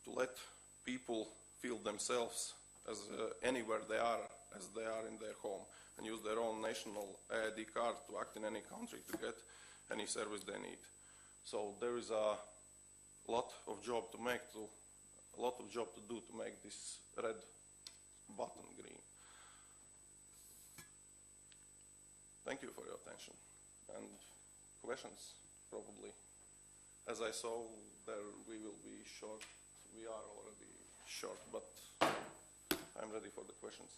to let people feel themselves as anywhere they are, as they are in their home, and use their own national ID card to act in any country to get any service they need. So there is a lot of job to make, a lot of job to do to make this red button green. Thank you for your attention. And questions, probably. As I saw, there we will be short. We are already short, but I'm ready for the questions.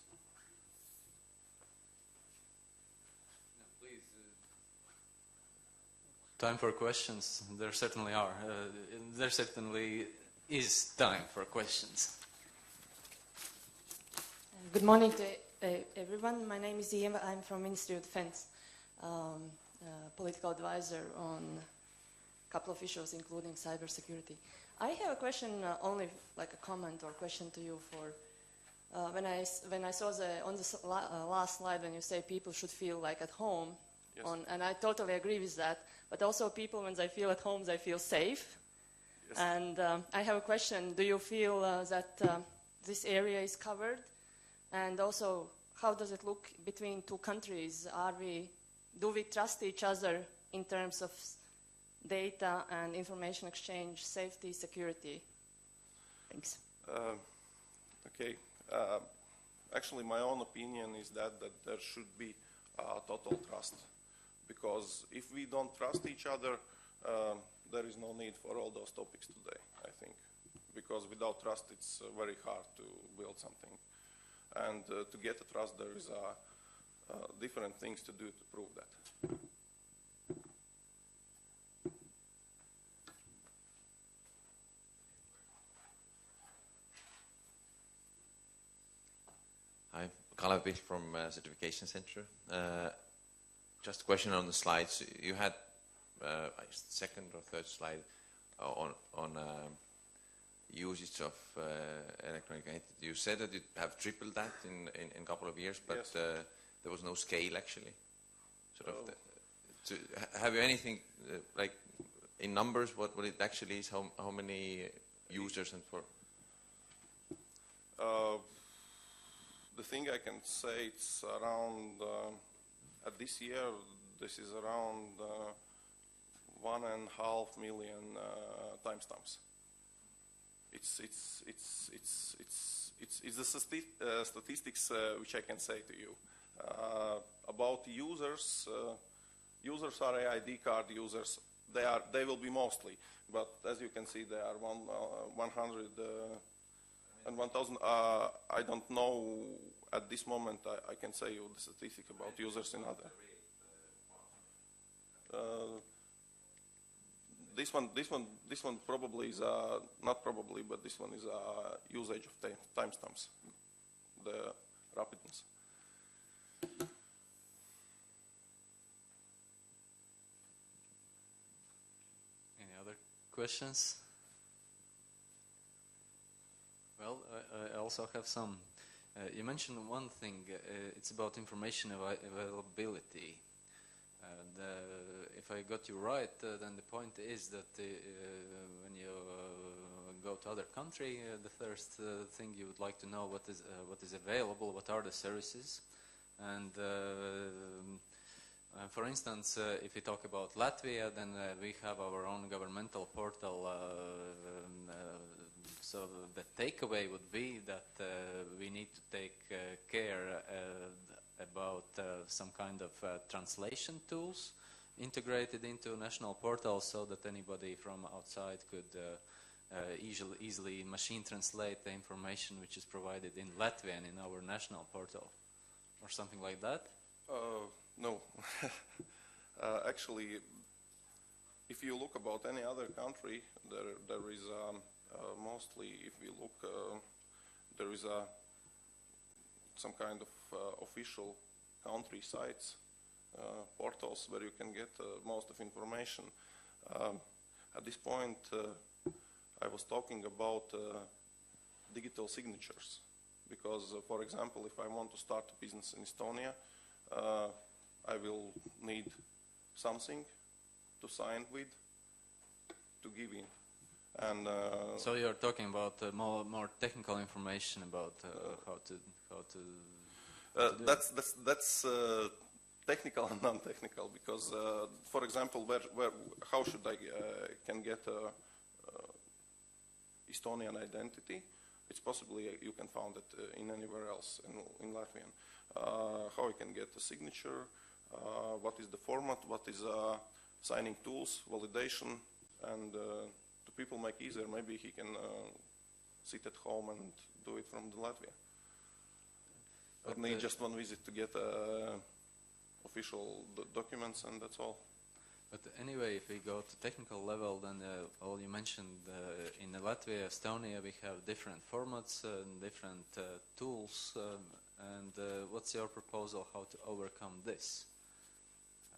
Please. Time for questions. There certainly are. There certainly is time for questions. Good morning to everyone. My name is Eva. I'm from Ministry of Defense, political advisor on a couple of issues, including cybersecurity. I have a question, only like a comment or question to you for when I saw on the last slide when you say people should feel like at home, Yes. And I totally agree with that. But also people, when they feel at home, they feel safe. Yes. And I have a question. Do you feel that this area is covered? And also, how does it look between two countries? Do we trust each other in terms of data and information exchange, safety, security? Thanks. Okay. Actually, my own opinion is that there should be total trust. Because if we don't trust each other, there is no need for all those topics today, I think. Because without trust, it's very hard to build something. And to get the trust, there is different things to do to prove that. Hi, Kalev from Certification Center. Just a question on the slides. You had second or third slide on usage of electronic identity. You said that you have tripled that in a couple of years, but Yes. There was no scale actually. Have you anything like in numbers what it actually is? How many users and for? The thing I can say, it's around at this year. This is around 1.5 million timestamps. It's the statistics which I can say to you. About users, users are eID card users. They will be mostly, but as you can see, there are 100 and 1,000. I don't know at this moment. I can say you the statistic about users in other. This one probably is not probably, but this one is usage of timestamps, the rapidness. Any other questions? Well, I also have some. You mentioned one thing. It's about information availability. And if I got you right, then the point is that when you go to other country, the first thing you would like to know what is available, what are the services, and For instance, if we talk about Latvia, then we have our own governmental portal. So the takeaway would be that we need to take care about some kind of translation tools integrated into national portals, so that anybody from outside could easily machine translate the information which is provided in Latvian in our national portal, or something like that. No. Actually, if you look about any other country, there is mostly, if we look, there is some kind of official country sites, portals where you can get most of information. At this point, I was talking about digital signatures, because, for example, if I want to start a business in Estonia, I will need something to sign with, to give in. And so you're talking about more technical information about how to that's technical and non-technical, because for example, how should I can get a Estonian identity? It's possibly you can find it in anywhere else in Latvian. How I can get a signature? What is the format? What is signing tools, validation, and to people make easier, maybe he can sit at home and do it from the Latvia. But need just one visit to get official documents, and that's all. But anyway, if we go to technical level, then all you mentioned in Latvia, Estonia, we have different formats and different tools. And what's your proposal how to overcome this?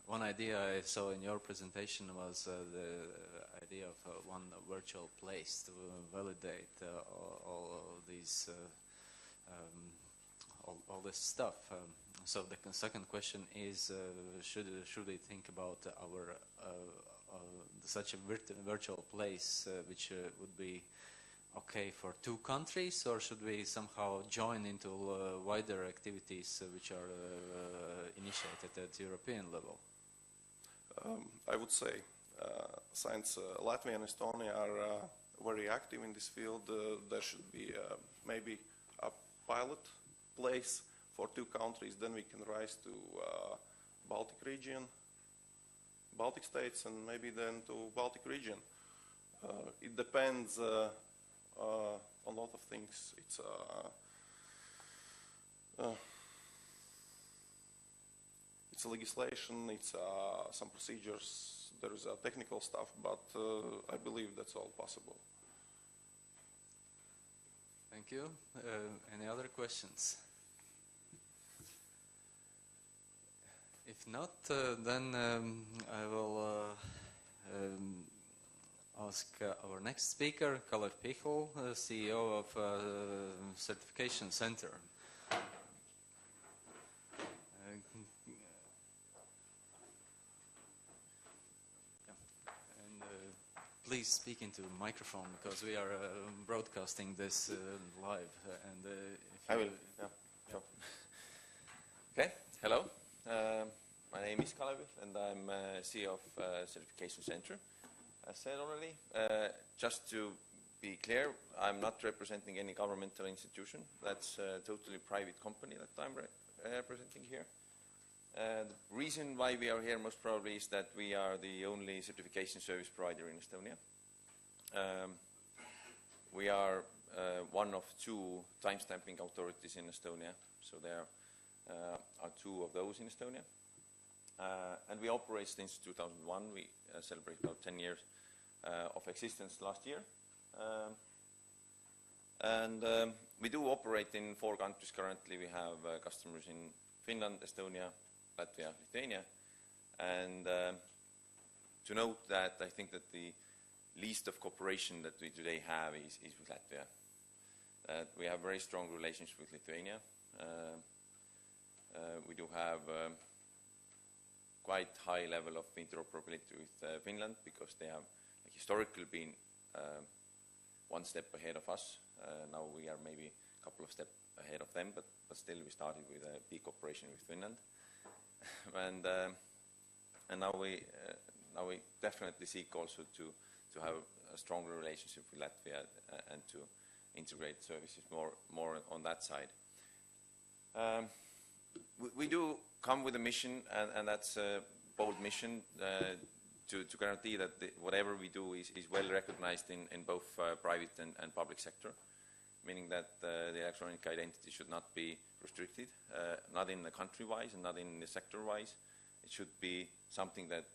One idea I saw in your presentation was the idea of one virtual place to validate all these all this stuff. So the second question is, should we think about our such a virtual place which would be okay for two countries, or should we somehow join into wider activities which are initiated at European level? I would say, since Latvia and Estonia are very active in this field, there should be maybe a pilot place for two countries. Then we can rise to Baltic region, Baltic states, and maybe then to Baltic region. It depends on a lot of things. It's a legislation, it's some procedures, there is technical stuff, but I believe that's all possible. Thank you. Any other questions? If not, then I will ask our next speaker, Peeter Pikka, CEO of Certification Center. Please speak into the microphone, because we are broadcasting this live. And I will. Yeah. Sure. Okay. Hello. My name is Kalev, and I'm CEO of Certification Center. As said already, just to be clear, I'm not representing any governmental institution. That's a totally private company that I'm representing here. The reason why we are here most probably is that we are the only certification service provider in Estonia. We are one of two timestamping authorities in Estonia, so there are two of those in Estonia. And we operate since 2001. We celebrate about 10 years of existence last year. And we do operate in 4 countries currently. We have customers in Finland, Estonia, Latvia, Lithuania. And to note that I think that the least of cooperation that we today have is with Latvia. We have very strong relations with Lithuania. We do have quite high level of interoperability with Finland, because they have historically been one step ahead of us. Now we are maybe a couple of steps ahead of them, but still we started with a big cooperation with Finland. And and now we definitely seek also to have a stronger relationship with Latvia and to integrate services more on that side. We do come with a mission, and that's a bold mission to guarantee that whatever we do is well recognized in both private and public sector, meaning that the electronic identity should not be restricted, not in the country-wise and not in the sector-wise. It should be something that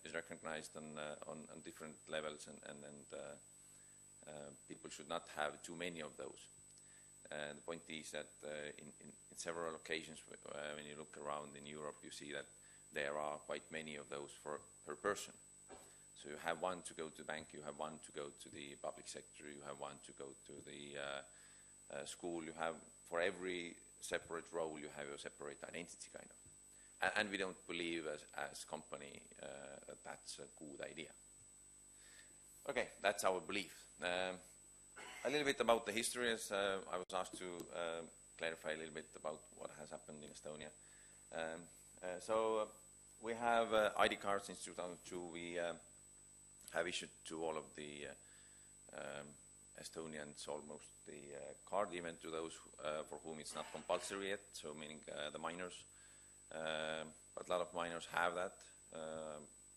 is recognized on different levels, and people should not have too many of those. The point is that in several occasions, when you look around in Europe, you see that there are quite many of those per person. So you have one to go to the bank, you have one to go to the public sector, you have one to go to the school, you have, for every separate role, you have a separate identity, kind of. And we don't believe as company that that's a good idea. Okay, that's our belief. A little bit about the history, as I was asked to clarify a little bit about what has happened in Estonia. So we have ID cards since 2002. We have issued to all of the Estonians almost the card, even to those for whom it's not compulsory yet, so meaning the minors. But a lot of minors have that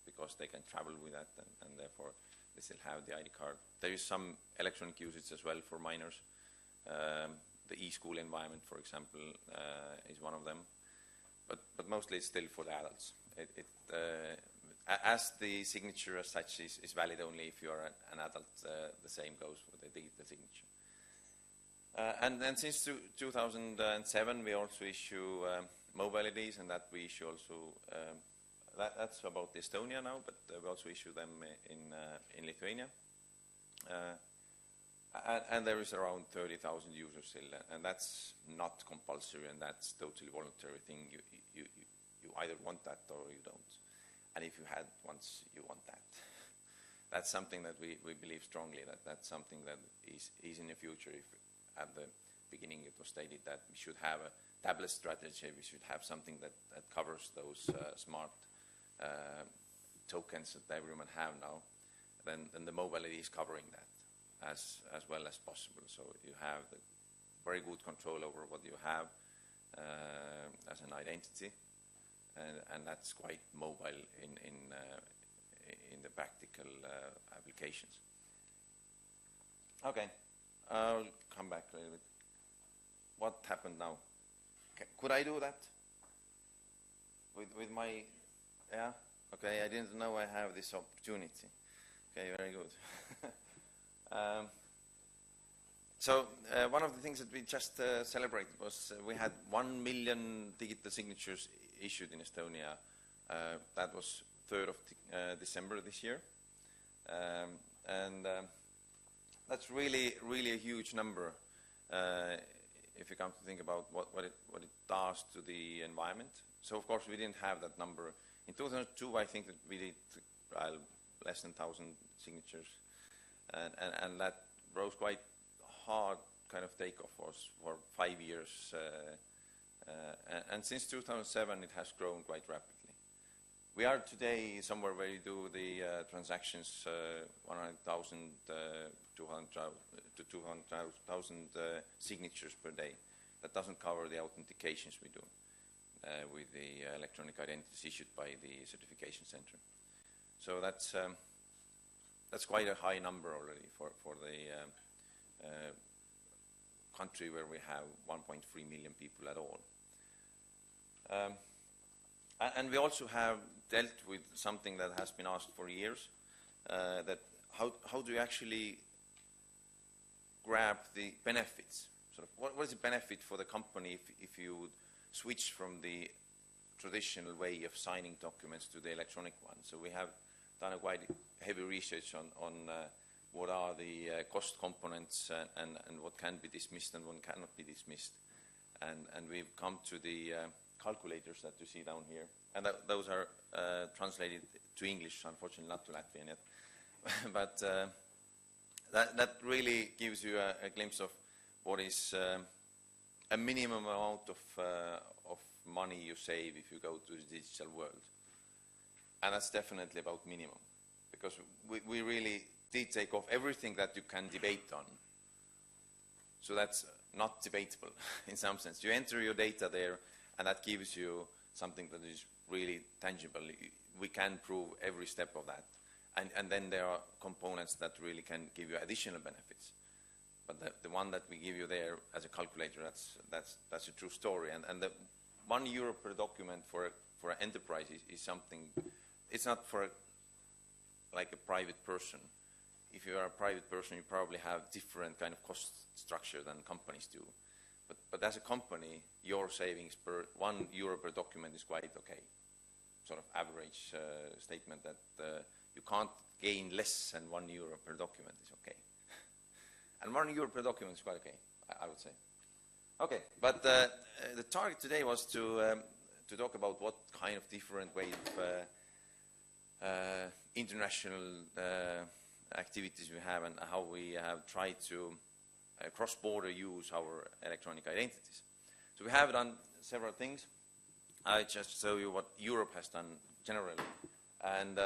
because they can travel with that, and therefore they still have the ID card. There is some electronic usage as well for minors. The e-school environment, for example, is one of them. But mostly it's still for the adults. As the signature as such is valid only if you are an adult, the same goes for the digital signature. And then since 2007, we also issue mobile IDs, and that we issue also, that's about Estonia now, but we also issue them in Lithuania. And there is around 30,000 users still, and that's not compulsory, and that's totally voluntary thing. You either want that or you don't. And if you had once, you want that. That's something that we believe strongly, that's something that is in the future. If at the beginning it was stated that we should have a tablet strategy, we should have something that covers those smart tokens that everyone have now, then the mobile ID is covering that as well as possible. So you have the very good control over what you have as an identity, and that's quite mobile in the practical applications. Okay, I'll come back a little bit. What happened now? Could I do that with my, yeah? Okay, I didn't know I have this opportunity. Okay, very good. So one of the things that we just celebrated was we had 1 million digital signatures issued in Estonia. That was 3rd of December this year. And that's really a huge number if you come to think about what it does to the environment. So of course we didn't have that number. In 2002 I think that we did less than 1,000 signatures, and that rose quite hard kind of takeoff was for 5 years, and since 2007 it has grown quite rapidly. We are today somewhere where you do the transactions 100,000 to 200,000 signatures per day. That doesn't cover the authentications we do with the electronic identities issued by the certification center. So that's quite a high number already for the country where we have 1.3 million people at all. And we also have dealt with something that has been asked for years, that how do you actually grab the benefits? Sort of what is the benefit for the company if you would switch from the traditional way of signing documents to the electronic one? So we have done a quite heavy research on what are the cost components and what can be dismissed and what cannot be dismissed. And we've come to the calculators that you see down here. And those are translated to English, unfortunately not to Latvian yet. But that really gives you a glimpse of what is a minimum amount of money you save if you go to the digital world. And that's definitely about minimum, because we really did take off everything that you can debate on. So that's not debatable in some sense. You enter your data there, and that gives you something that is really tangible. We can prove every step of that. And then there are components that really can give you additional benefits. But the one that we give you there as a calculator, that's a true story. And the €1 per document for an enterprise is something. It's not for like a private person. If you are a private person, you probably have different kind of cost structure than companies do. But as a company, your savings per €1 per document is quite okay. Sort of average statement that you can't gain less than €1 per document is okay. And €1 per document is quite okay, I would say. Okay, but the target today was to talk about what kind of different ways of international activities we have and how we have tried to cross-border use our electronic identities. So we have done several things. I just show you what Europe has done generally. And,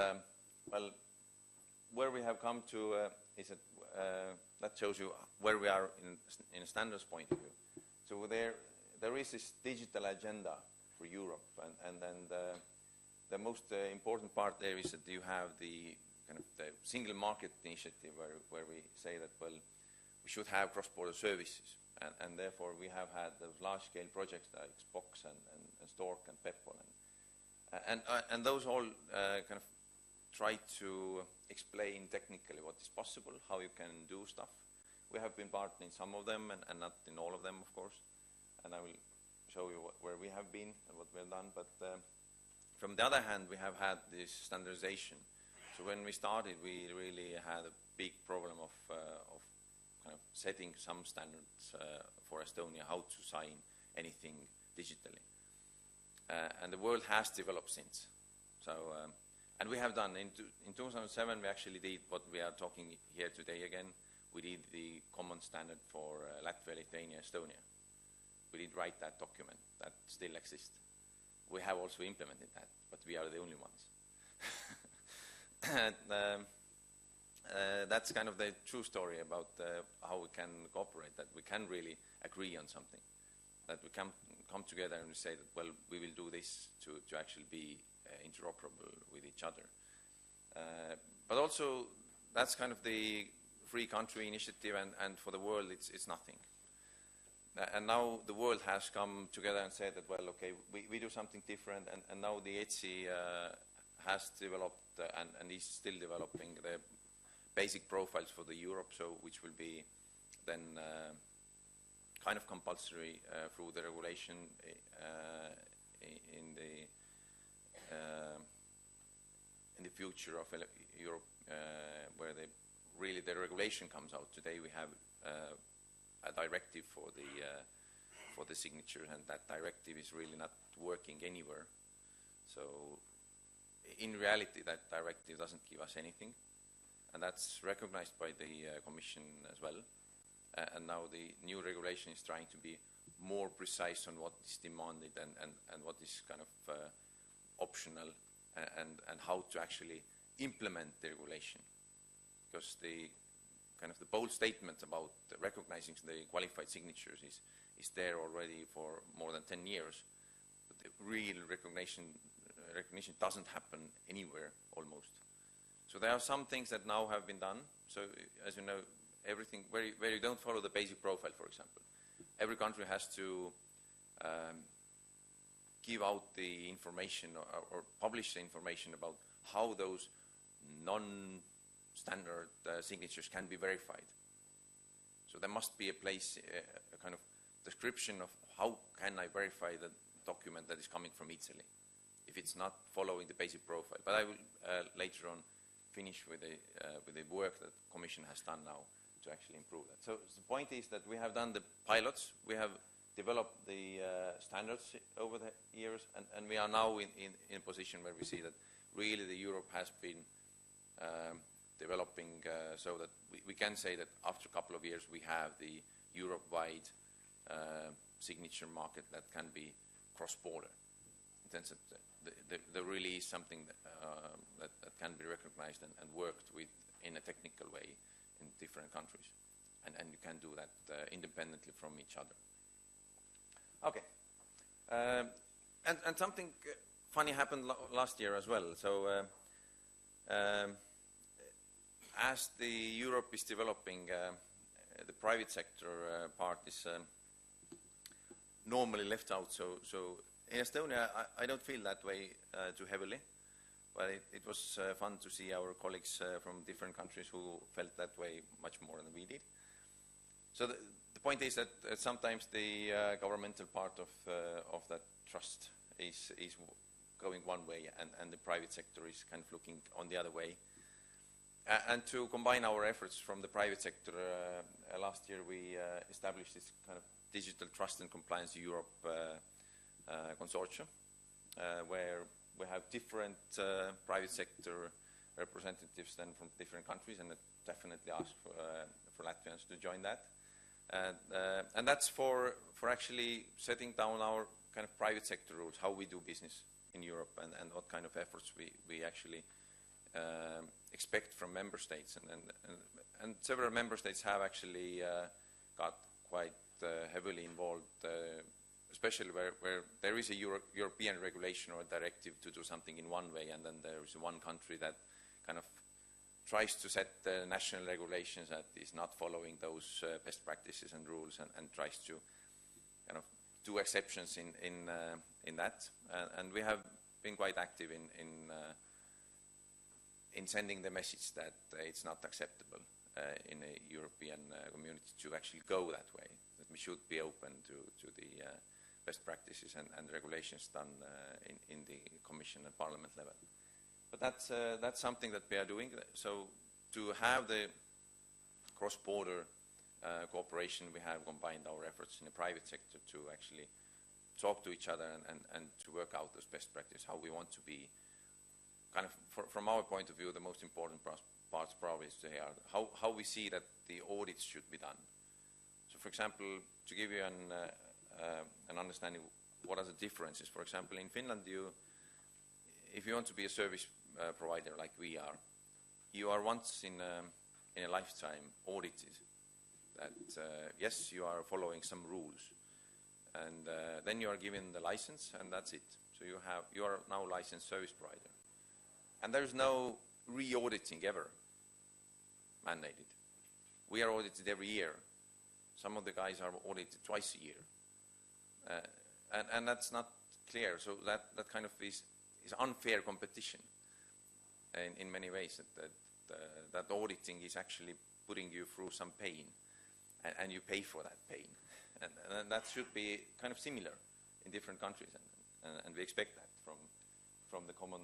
well, where we have come to is that shows you where we are in a standards point of view. So there is this digital agenda for Europe, and the most important part there is that you have the kind of the single market initiative where we say that, well, we should have cross-border services, and therefore we have had those large-scale projects like Spox and Stork and Peppol, and those all kind of try to explain technically what is possible, how you can do stuff. We have been part in some of them and not in all of them, of course, and I will show you where we have been and what we have done. But from the other hand, we have had this standardization. So when we started, we really had a big problem of kind of setting some standards for Estonia, how to sign anything digitally. And the world has developed since. So, and we have done, in 2007, we actually did what we are talking here today again. We did the common standard for Latvia, Lithuania, Estonia. We did write that document. That still exists. We have also implemented that, but we are the only ones. And, that's kind of the true story about how we can cooperate, that we can really agree on something, that we can come together and say that, well, we will do this to actually be interoperable with each other. But also, that's kind of the free country initiative, and for the world, it's nothing. And now the world has come together and said that, well, okay, we do something different, and now the ETSI has developed and is still developing the basic profiles for the Europe, so which will be then kind of compulsory through the regulation in the future of Europe, where the regulation comes out. Today we have a directive for the signature, and that directive is really not working anywhere. So in reality, that directive doesn't give us anything, and that's recognized by the Commission as well. And now the new regulation is trying to be more precise on what is demanded and what is kind of optional, and how to actually implement the regulation. Because the kind of the bold statement about recognizing the qualified signatures is there already for more than 10 years. But the real recognition doesn't happen anywhere almost. So there are some things that now have been done. So as you know, everything where you don't follow the basic profile, for example, every country has to give out the information or publish the information about how those non-standard signatures can be verified. So there must be a place, a kind of description of how can I verify the document that is coming from Italy if it's not following the basic profile. But I will later on finish with the work that the Commission has done now to actually improve that. So the point is that we have done the pilots, we have developed the standards over the years, and we are now in a position where we see that really the Europe has been developing so that we can say that after a couple of years we have the Europe-wide signature market that can be cross-border. In terms of there really is something can be recognized and worked with in a technical way in different countries. And you can do that independently from each other. Okay. And something funny happened last year as well. So as the Europe is developing, the private sector part is normally left out. So in Estonia, I don't feel that way too heavily. But it was fun to see our colleagues from different countries who felt that way much more than we did. So the point is that sometimes the governmental part of that trust is going one way, and the private sector is kind of looking on the other way. And to combine our efforts from the private sector, last year we established this kind of Digital Trust and Compliance Europe consortium, where we have different private sector representatives then from different countries, and I definitely ask for Latvians to join that. And that's for actually setting down our kind of private sector rules, how we do business in Europe, and what kind of efforts we actually expect from member states. And several member states have actually got quite heavily involved, especially where there is a European regulation or a directive to do something in one way, and then there is one country that kind of tries to set the national regulations that is not following those best practices and rules, and tries to kind of do exceptions in that. And we have been quite active in sending the message that it's not acceptable in a European community to actually go that way, that we should be open to the best practices and regulations done in the Commission and Parliament level. But that's something that we are doing. So to have the cross-border cooperation, we have combined our efforts in the private sector to actually talk to each other and to work out those best practices, how we want to be. Kind of, from our point of view, the most important parts probably is how we see that the audits should be done. So, for example, to give you an understanding, what are the differences? For example, in Finland, if you want to be a service provider like we are, you are once in a lifetime audited. That yes, you are following some rules, and then you are given the license, and that's it. So you are now licensed service provider. And there is no re-auditing ever mandated. We are audited every year. Some of the guys are audited twice a year. And that's not clear. So that kind of is unfair competition in many ways. That auditing is actually putting you through some pain, and you pay for that pain. And that should be kind of similar in different countries. And we expect that from the common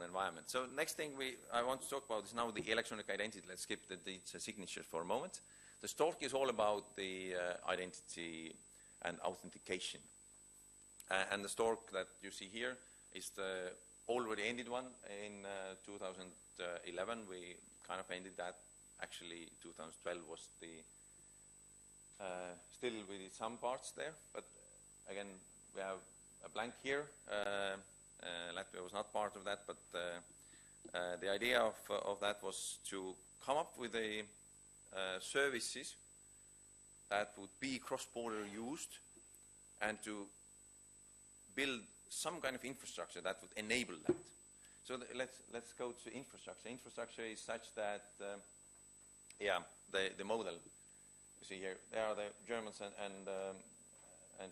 environment. So next thing I want to talk about is now the electronic identity. Let's skip the signatures for a moment. The STORC is all about the identity and authentication. And the STORC that you see here is the already ended one in 2011. We kind of ended that. Actually, 2012 was the still we did some parts there, but again we have a blank here. Latvia was not part of that, but the idea of that was to come up with services that would be cross-border used, and to build some kind of infrastructure that would enable that. So let's go to infrastructure. Infrastructure is such that the model you see here, there are the Germans and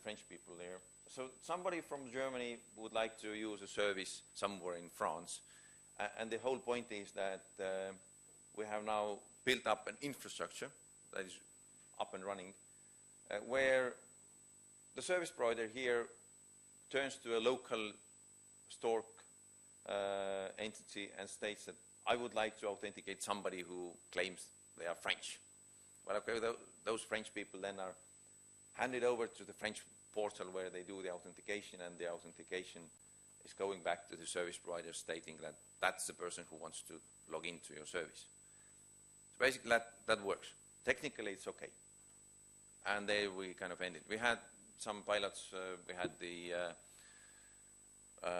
French people there. So somebody from Germany would like to use a service somewhere in France, and the whole point is that we have now built up an infrastructure that is up and running, where the service provider here turns to a local STORC entity and states that I would like to authenticate somebody who claims they are French. Well, okay, those French people then are handed over to the French portal where they do the authentication, and the authentication is going back to the service provider stating that that's the person who wants to log into your service. So basically that works. Technically it's okay. And there we kind of ended. We had some pilots. We had the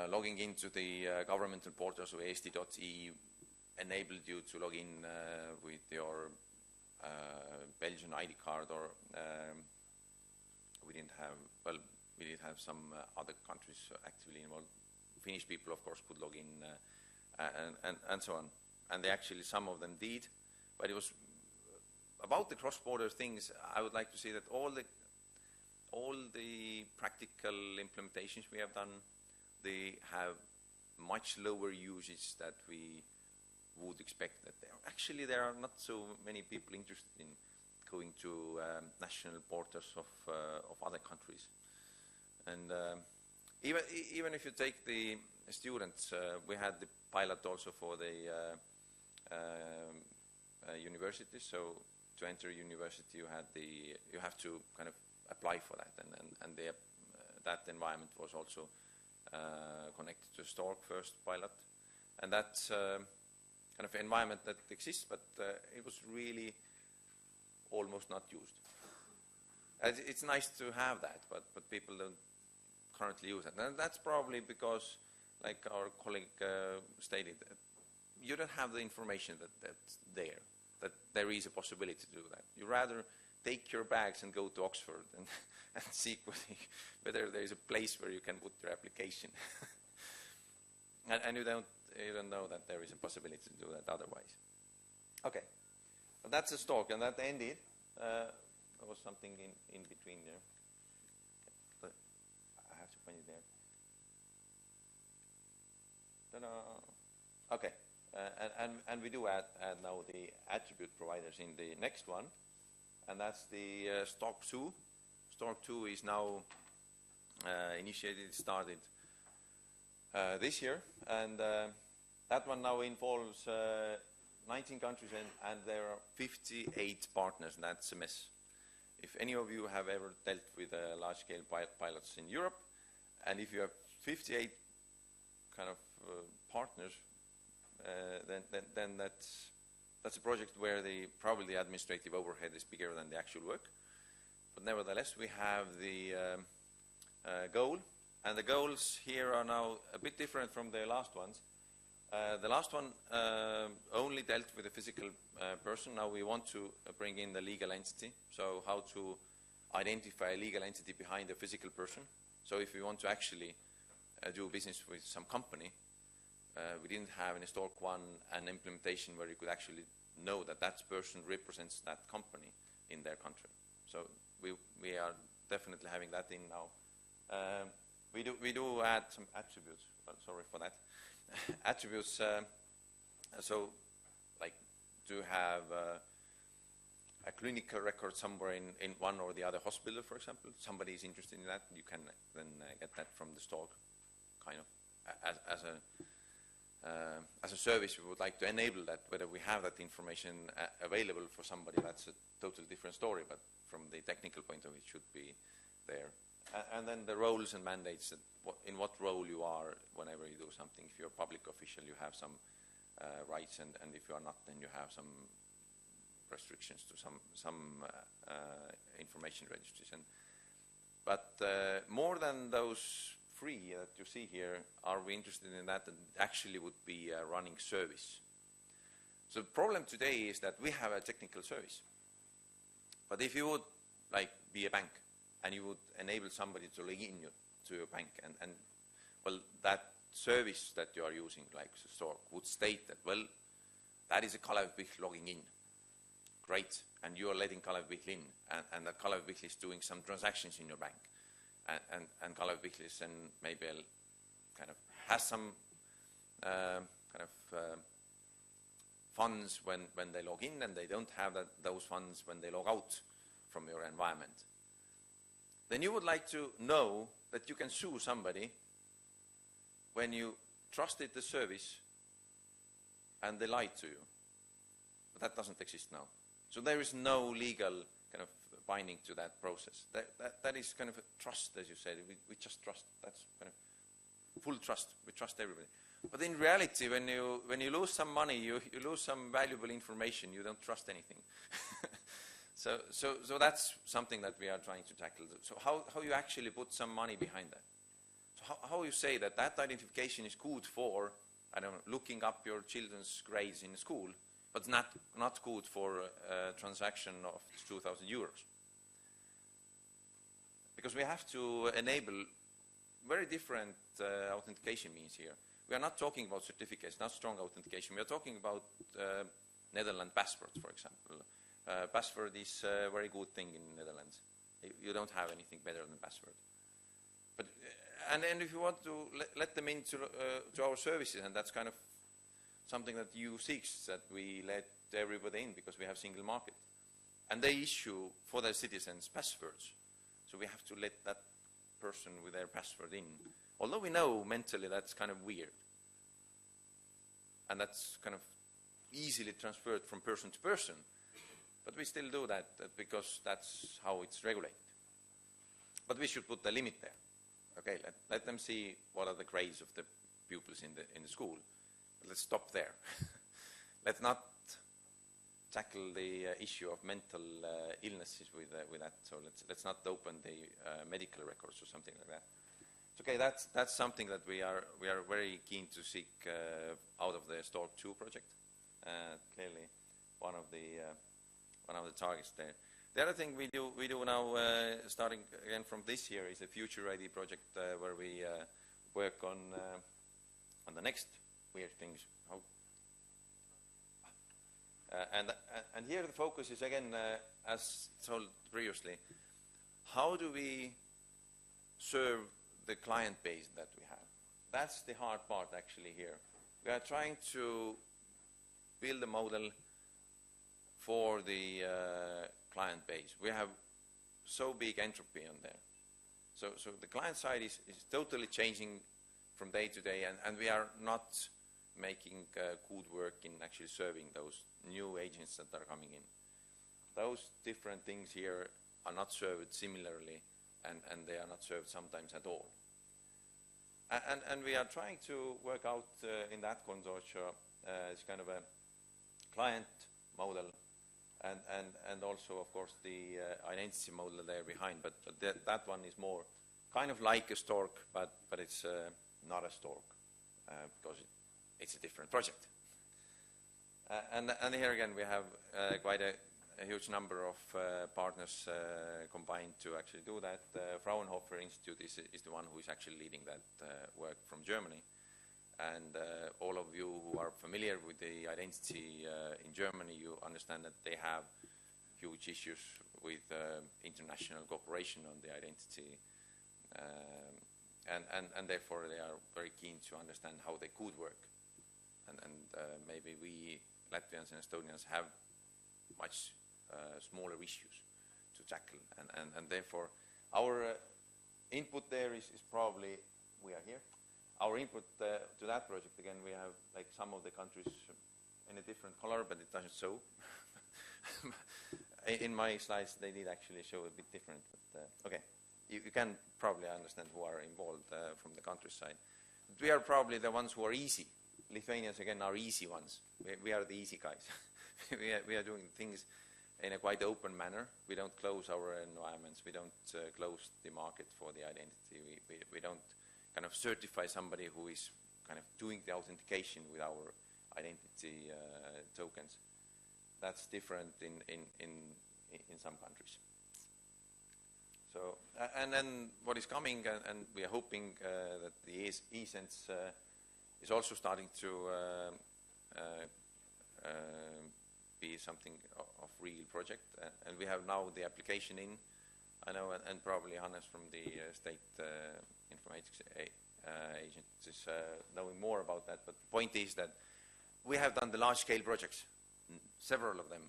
logging into the governmental portal, so eesti.ee enabled you to log in with your Belgian ID card, or we didn't have, well, we did have some other countries actively involved. Finnish people, of course, could log in and so on. And they actually, some of them did. But it was about the cross-border things. I would like to say that all the practical implementations we have done, they have much lower usage that we would expect. That there are not so many people interested in going to national portals of other countries. And even if you take the students, we had the pilot also for the university. So to enter a university, you have to kind of apply for that, and that environment was also connected to Stork first pilot, and that's kind of environment that exists, but it was really almost not used. It's nice to have that, but people don't currently use it, and that's probably because, like our colleague stated, you don't have the information that's there, that there is a possibility to do that. You rather take your bags and go to Oxford and see whether there is a place where you can put your application. and you don't know that there is a possibility to do that otherwise. Okay, but that's a Stork, and that ended. There was something in between there. But I have to point it there. Ta-da. Okay, and we do add now the attribute providers in the next one, and that's the Stork 2. Stork 2 is now initiated, started this year, and that one now involves 19 countries, and there are 58 partners, and that's a mess. If any of you have ever dealt with large-scale pilots in Europe, and if you have 58 kind of partners, then that's a project where probably the administrative overhead is bigger than the actual work. But nevertheless, we have the goal, and the goals here are now a bit different from the last ones. The last one only dealt with a physical person. Now we want to bring in the legal entity, so how to identify a legal entity behind a physical person. So if we want to actually do business with some company, we didn't have in Stork 1 an implementation where you could actually know that that person represents that company in their country. So we are definitely having that in now. We do add some attributes. Sorry for that. Attributes. So, like, to have a clinical record somewhere in one or the other hospital, for example. Somebody is interested in that. You can then get that from the Stork, kind of as a service. We would like to enable that. Whether we have that information available for somebody, that's a totally different story. But from the technical point of view, it should be there. And then the roles and mandates, in what role you are whenever you do something. If you're a public official, you have some rights, and if you are not, then you have some restrictions to some information registries. But more than those three that you see here, are we interested in that actually would be a running service. So the problem today is that we have a technical service. But if you would be a bank, and you would enable somebody to log in to your bank, and well, that service that you are using, like Stork, would state that, well, that is a Kalev-Pihl logging in. Great, and you are letting Kalev-Pihl in, and that Kalev-Pihl is doing some transactions in your bank, and Kalev-Pihl is then maybe kind of has some funds when they log in, and they don't have those funds when they log out from your environment. Then you would like to know that you can sue somebody when you trusted the service and they lied to you. But that doesn't exist now. So there is no legal kind of binding to that process. That is kind of a trust, as you said. We just trust. That's kind of full trust. We trust everybody. But in reality, when you lose some money, you lose some valuable information. You don't trust anything. So that's something that we are trying to tackle. So how you actually put some money behind that? So how you say that identification is good for, I don't know, looking up your children's grades in school, but not good for a transaction of 2,000 euros. Because we have to enable very different authentication means here. We are not talking about certificates, not strong authentication. We are talking about Netherlands passports, for example. Password is a very good thing in Netherlands. You don't have anything better than password. But and if you want to let them into to our services, and that's kind of something that EU seeks, that we let everybody in because we have single market. And they issue for their citizens passwords. So we have to let that person with their password in. Although we know mentally that's kind of weird. And that's kind of easily transferred from person to person. But we still do that because that's how it's regulated. But we should put the limit there. Okay, let them see what are the grades of the pupils in the school. But let's stop there. Let's not tackle the issue of mental illnesses with that. So let's not open the medical records or something like that. It's okay. That's something that we are very keen to seek out of the STORK 2 project. Clearly, one of the targets there. The other thing we do now, starting again from this year, is a Future ID project where we work on the next weird things. And here the focus is again, as told previously, how do we serve the client base that we have? That's the hard part actually here. We are trying to build a model for the client base. We have so big entropy on there. So the client side is totally changing from day to day, and we are not making good work in actually serving those new agents that are coming in. Those different things here are not served similarly, and they are not served sometimes at all. And we are trying to work out in that consortium it's kind of a client model, and also, of course, the identity model there behind. But that one is more kind of like a STORK, but it's not a STORK because it's a different project. And here again, we have quite a huge number of partners combined to actually do that. Fraunhofer Institute is the one who is actually leading that work from Germany. And all of you who are familiar with the identity in Germany, you understand that they have huge issues with international cooperation on the identity. And therefore, they are very keen to understand how they could work. And maybe we Latvians and Estonians have much smaller issues to tackle. And therefore, our input there is probably, we are here. Our input to that project, again, we have like some of the countries in a different color, but it doesn't show. In my slides, they did actually show a bit different. But, okay, you can probably understand who are involved from the countryside. We are probably the ones who are easy. Lithuanians, again, are easy ones. We are the easy guys. we are doing things in a quite open manner. We don't close our environments. We don't close the market for the identity. We don't kind of certify somebody who is kind of doing the authentication with our identity tokens. That's different in some countries. So, and then what is coming, and we are hoping that the eSense is also starting to be something of real project. And we have now the application in, I know, and probably Hannes from the State Informatics Agent is knowing more about that. But the point is that we have done the large-scale projects, several of them,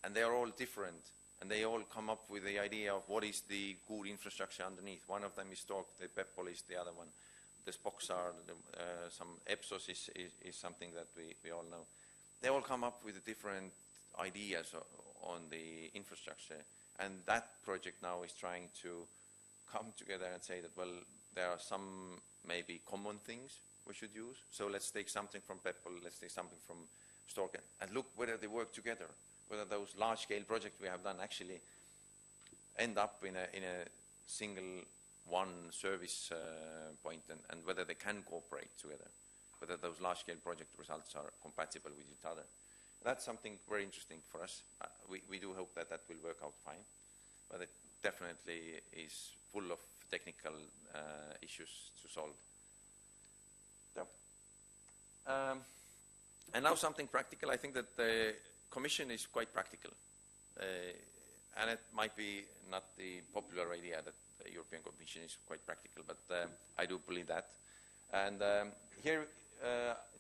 and they are all different, and they all come up with the idea of what is the good infrastructure underneath. One of them is STORK, the PEPPOL is the other one. The SPOCs are, some EPSOS is something that we all know. They all come up with different ideas on the infrastructure, and that project now is trying to come together and say that, well, there are some maybe common things we should use. So let's take something from PEPPOL, let's take something from STORK, and look whether they work together, whether those large-scale projects we have done actually end up in a single one service point and whether they can cooperate together, whether those large-scale project results are compatible with each other. That's something very interesting for us. We do hope that that will work out fine, but it definitely is full of technical issues to solve. Yeah. And now something practical. I think that the Commission is quite practical. And it might be not the popular idea that the European Commission is quite practical, but I do believe that. And here,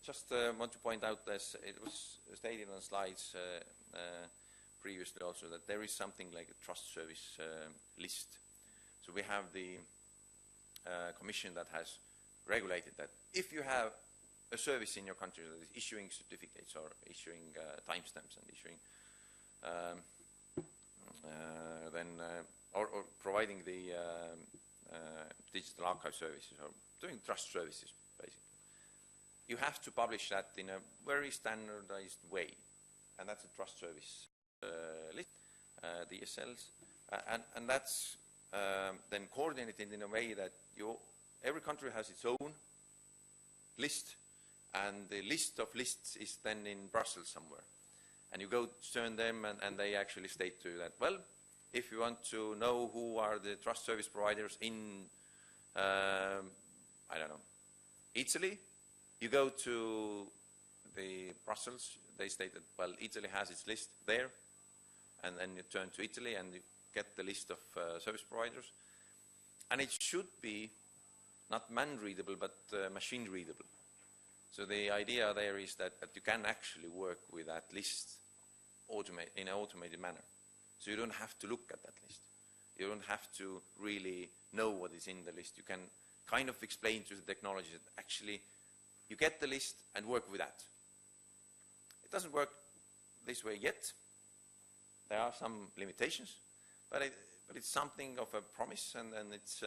just want to point out, as it was stated on slides previously also, that there is something like a trust service list. So we have the Commission that has regulated that if you have a service in your country that is issuing certificates or issuing timestamps and issuing or providing the digital archive services or doing trust services, basically. You have to publish that in a very standardized way, and that's a trust service list, DSLs, and that's then coordinated in a way that every country has its own list, and the list of lists is then in Brussels somewhere. And you go turn them, and they actually state to you that, well, if you want to know who are the trust service providers in, I don't know, Italy, you go to the Brussels, they state that, well, Italy has its list there, and then you turn to Italy and you get the list of service providers. And it should be not man-readable, but machine-readable. So the idea there is that you can actually work with that list in an automated manner. So you don't have to look at that list. You don't have to really know what is in the list. You can kind of explain to the technology that actually you get the list and work with that. It doesn't work this way yet. There are some limitations, but it's something of a promise, and it's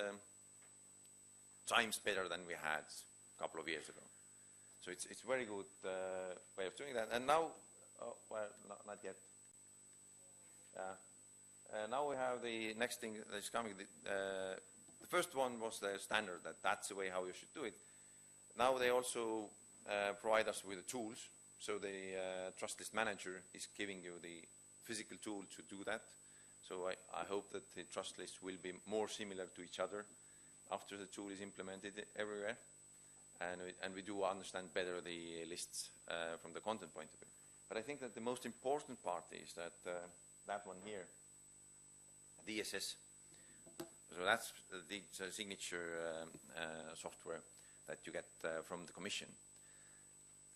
times better than we had a couple of years ago. So it's a very good way of doing that. And now, well, not yet. Now we have the next thing that's coming. The first one was the standard, that's the way how you should do it. Now they also provide us with the tools. So the trust list manager is giving you the physical tool to do that. So I hope that the trust lists will be more similar to each other after the tool is implemented everywhere. And we do understand better the lists from the content point of view. But I think that the most important part is that that one here, DSS. So that's the signature software that you get from the Commission.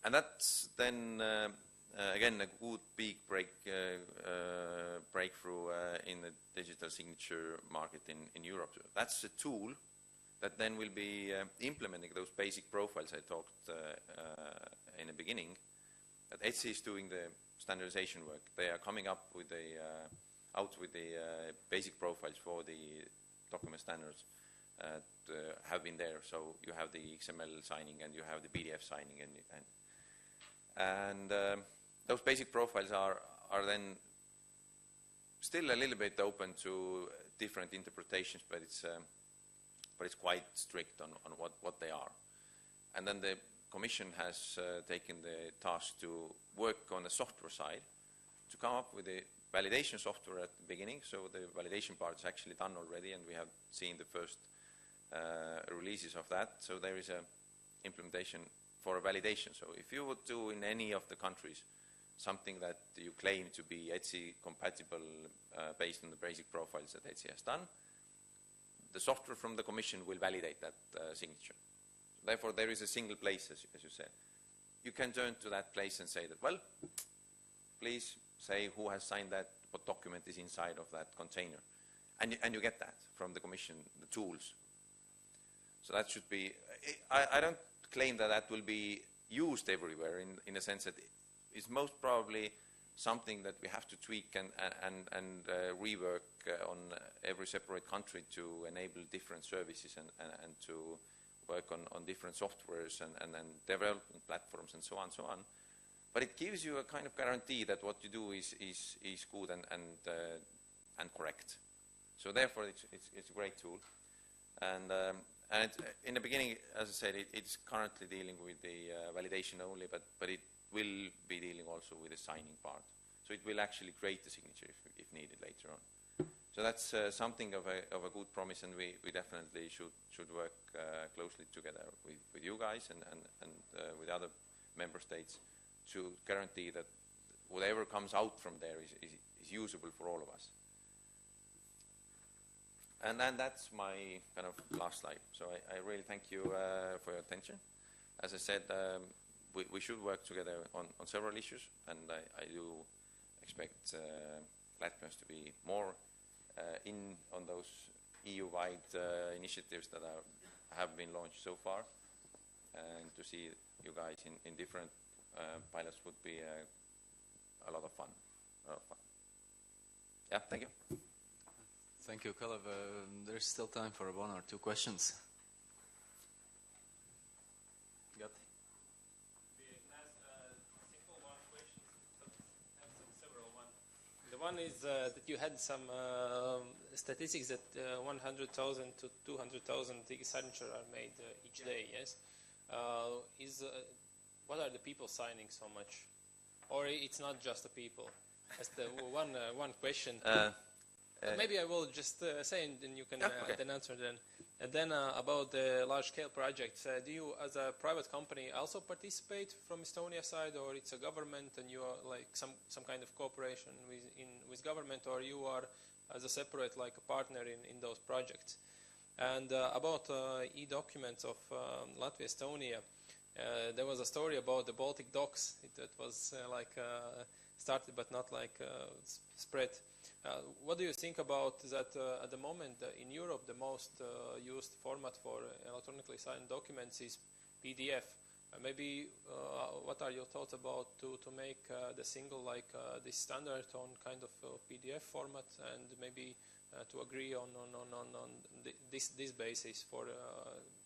And that's then, again, a good big breakthrough in the digital signature market in Europe. That's a tool that then will be implementing those basic profiles I talked in the beginning. That ETSI is doing the standardization work. They are coming up with out with the basic profiles for the document standards that have been there. So you have the XML signing and you have the PDF signing, and those basic profiles are then still a little bit open to different interpretations, but it's quite strict on what they are. And then the Commission has taken the task to work on the software side to come up with a validation software at the beginning. So the validation part is actually done already, and we have seen the first releases of that. So there is a implementation for a validation. So if you would do in any of the countries something that you claim to be ETSI compatible based on the basic profiles that ETSI has done, the software from the Commission will validate that signature. Therefore, there is a single place, as you said. You can turn to that place and say that, well, please say who has signed that, what document is inside of that container. And you get that from the Commission, the tools. So that should be, I don't claim that that will be used everywhere in the sense that it's most probably something that we have to tweak and rework on every separate country to enable different services and to work on different softwares and development platforms and so on. But it gives you a kind of guarantee that what you do is good and correct. So therefore, it's a great tool. And in the beginning, as I said, it's currently dealing with the validation only, but it will be dealing also with the signing part. So it will actually create the signature if needed later on. So that's something of a good promise, and we definitely should work closely together with you guys and with other member states to guarantee that whatever comes out from there is usable for all of us. And then that's my kind of last slide. So I really thank you for your attention. As I said, we should work together on several issues, and I do expect Latvians to be more in on those EU-wide initiatives that have been launched so far, and to see you guys in different pilots would be a lot of fun. Yeah, thank you. Thank you, Kalev. There's still time for one or two questions. Got it? Simple one question, but I have several ones. The one is that you had some statistics that 100,000 to 200,000 signatures are made each day, yes? What are the people signing so much? Or it's not just the people? That's the one question. Maybe I will just say, and then you can then answer then. And then about the large-scale projects, do you, as a private company, also participate from Estonia side, or it's a government and you are like some kind of cooperation with government, or you are as a separate, like a partner in those projects? And about e-documents of Latvia, Estonia, there was a story about the Baltic docks. It was started but not spread. What do you think about that at the moment in Europe the most used format for electronically signed documents is PDF? Maybe what are your thoughts about to make the single this standard on kind of PDF format, and maybe to agree on this basis for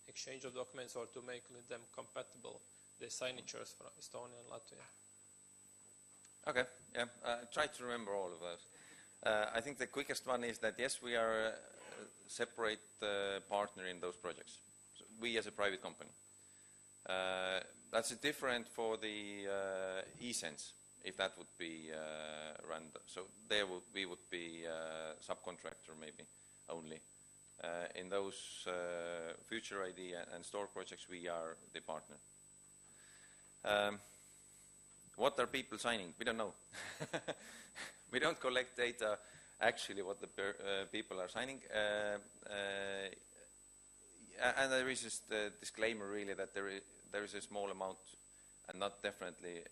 exchange of documents, or to make them compatible, the signatures for Estonia and Latvia? Okay, yeah, try to remember all of those. I think the quickest one is that, yes, we are a separate partner in those projects. So we as a private company. That's different for the e-sense, if that would be run. So there we would be subcontractor maybe only. In those Future ID and store projects, we are the partner. What are people signing? We don't know. We don't collect data, actually, what the people are signing. And there is this disclaimer, really, that there is a small amount, and not definitely,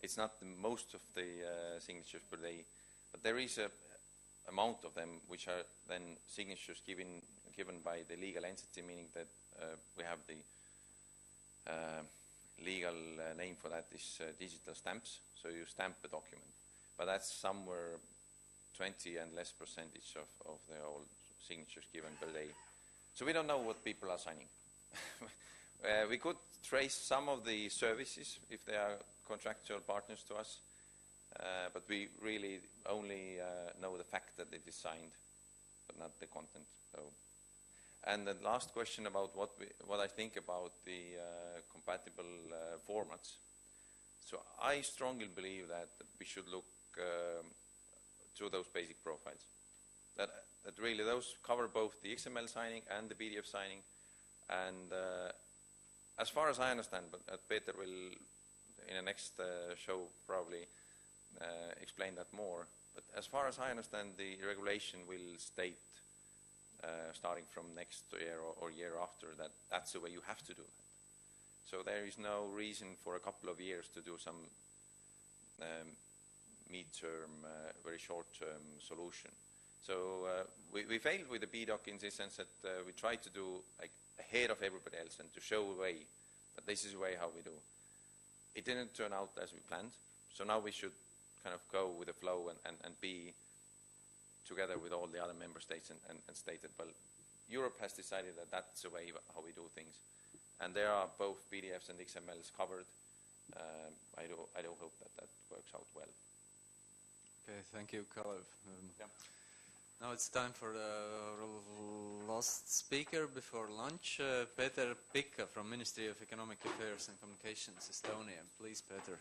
it's not the most of the signatures per day, but there is a amount of them which are then signatures given by the legal entity, meaning that we have the legal name for that is digital stamps. So you stamp a document. But that's somewhere 20 and less percentage of the whole signatures given per day. So we don't know what people are signing. We could trace some of the services if they are contractual partners to us, but we really only know the fact that it is signed, but not the content. So, and the last question about what I think about the compatible formats. So I strongly believe that we should look through those basic profiles. That really those cover both the XML signing and the PDF signing. And as far as I understand, but Peter will in the next show probably explain that more. But as far as I understand, the regulation will state, starting from next year or year after, that that's the way you have to do that. So there is no reason for a couple of years to do some mid-term, very short-term solution. So we failed with the BDoc in this sense that we tried to do like ahead of everybody else and to show a way that this is the way how we do. It didn't turn out as we planned. So now we should kind of go with the flow and be together with all the other member states and state that, well, Europe has decided that that's the way how we do things. And there are both PDFs and XMLs covered. I do hope that works out well. Okay, thank you, Kalev. Yeah. Now it's time for the last speaker before lunch, Peeter Pikka from Ministry of Economic Affairs and Communications, Estonia. Please, Peeter.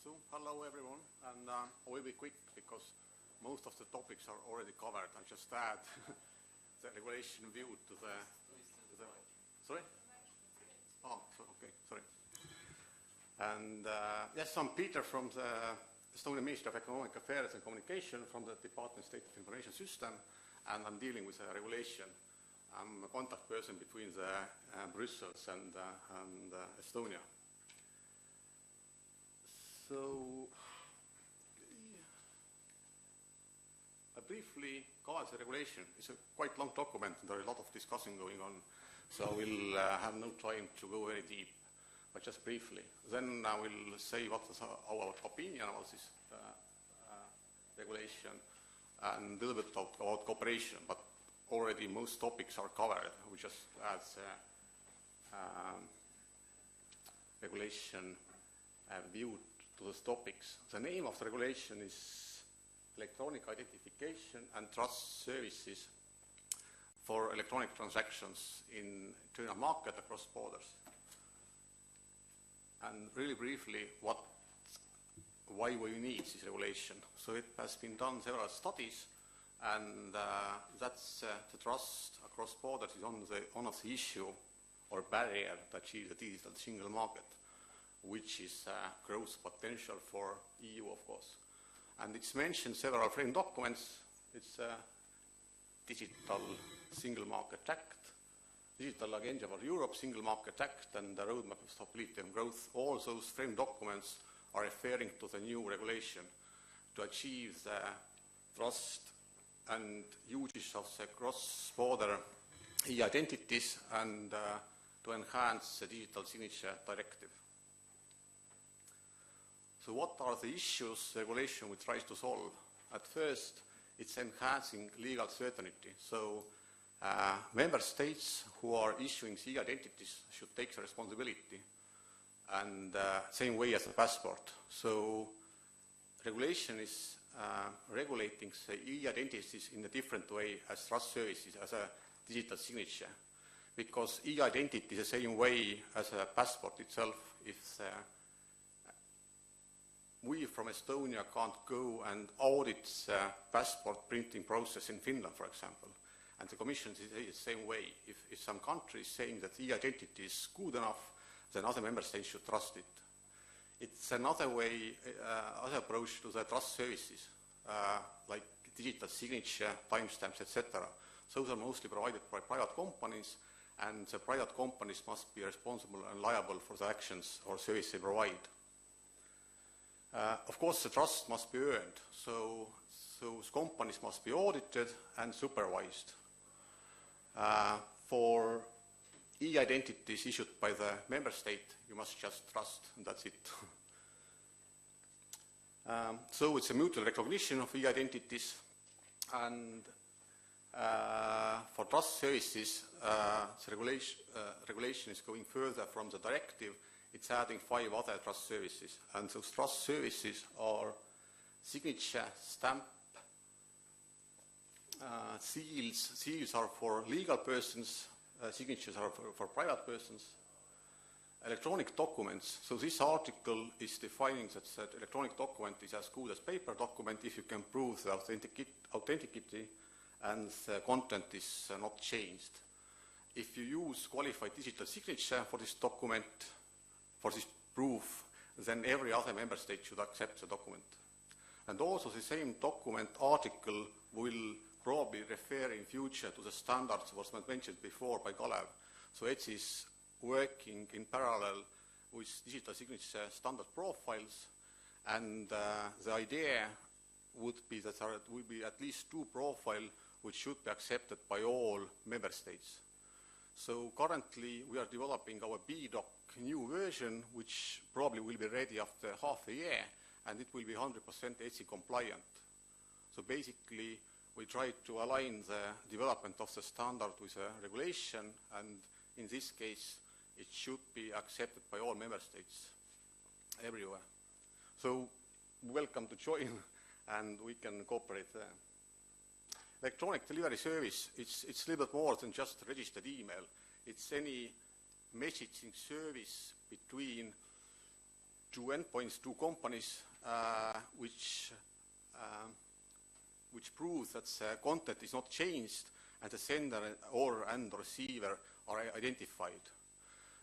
So, hello everyone, and I will be quick because most of the topics are already covered. I just add the regulation view to the sorry? Oh, okay, sorry. And yes, I'm Peter from the Estonian Ministry of Economic Affairs and Communication from the Department of State of Information System, and I'm dealing with regulation. I'm a contact person between the Brussels and Estonia. So, I briefly cover the regulation. It's a quite long document, and there is a lot of discussing going on. So I will have no time to go very deep, but just briefly. Then I will say what is our opinion about this regulation and a little bit about cooperation, but already most topics are covered. We just add regulation view to those topics. The name of the regulation is Electronic Identification and Trust Services for electronic transactions in internal market across borders. And really briefly, why we need this regulation. So it has been done several studies, and that's the trust across borders is one of the issue or barrier to achieve the digital single market, which is growth potential for EU, of course. And it's mentioned several frame documents. It's Digital Single Market Act, Digital Agenda for Europe, Single Market Act, and the Roadmap of Stability and Growth. All those frame documents are referring to the new regulation to achieve the trust and usage of the cross-border e-identities and to enhance the Digital Signature Directive. So what are the issues the regulation will try to solve? At first, it's enhancing legal certainty. So member states who are issuing e-identities should take the responsibility, and same way as a passport. So regulation is regulating the e-identities in a different way as trust services, as a digital signature, because e-identity is the same way as a passport itself. If we from Estonia can't go and audit the passport printing process in Finland, for example. And the Commission is the same way. If some country is saying that e-identity is good enough, then other member states should trust it. It's another way, other approach to the trust services, like digital signature, timestamps, etc. Those are mostly provided by private companies, and the private companies must be responsible and liable for the actions or service they provide. Of course, the trust must be earned, so those companies must be audited and supervised. For e-identities issued by the member state, you must just trust, and that's it. So it's a mutual recognition of e-identities, and for trust services, the regulation is going further from the directive. It's adding 5 other trust services, and those trust services are signature, stamp, seals. Seals are for legal persons, signatures are for private persons. Electronic documents. So this article is defining that electronic document is as good as paper document if you can prove the authenticity and the content is not changed. If you use qualified digital signature for this document, for this proof, then every other member state should accept the document. And also the same document article will probably refer in future to the standards was mentioned before by Kalev. So it is working in parallel with digital signature standard profiles, and the idea would be that there will be at least 2 profiles which should be accepted by all member states. So currently we are developing our BDoc new version, which probably will be ready after half a year, and it will be 100% ETSI compliant. So basically we try to align the development of the standard with the regulation, and in this case it should be accepted by all member states everywhere. So welcome to join, and we can cooperate there. Electronic delivery service, it's a little bit more than just registered email. It's any messaging service between two endpoints, two companies, which proves that the content is not changed and the sender and receiver are identified.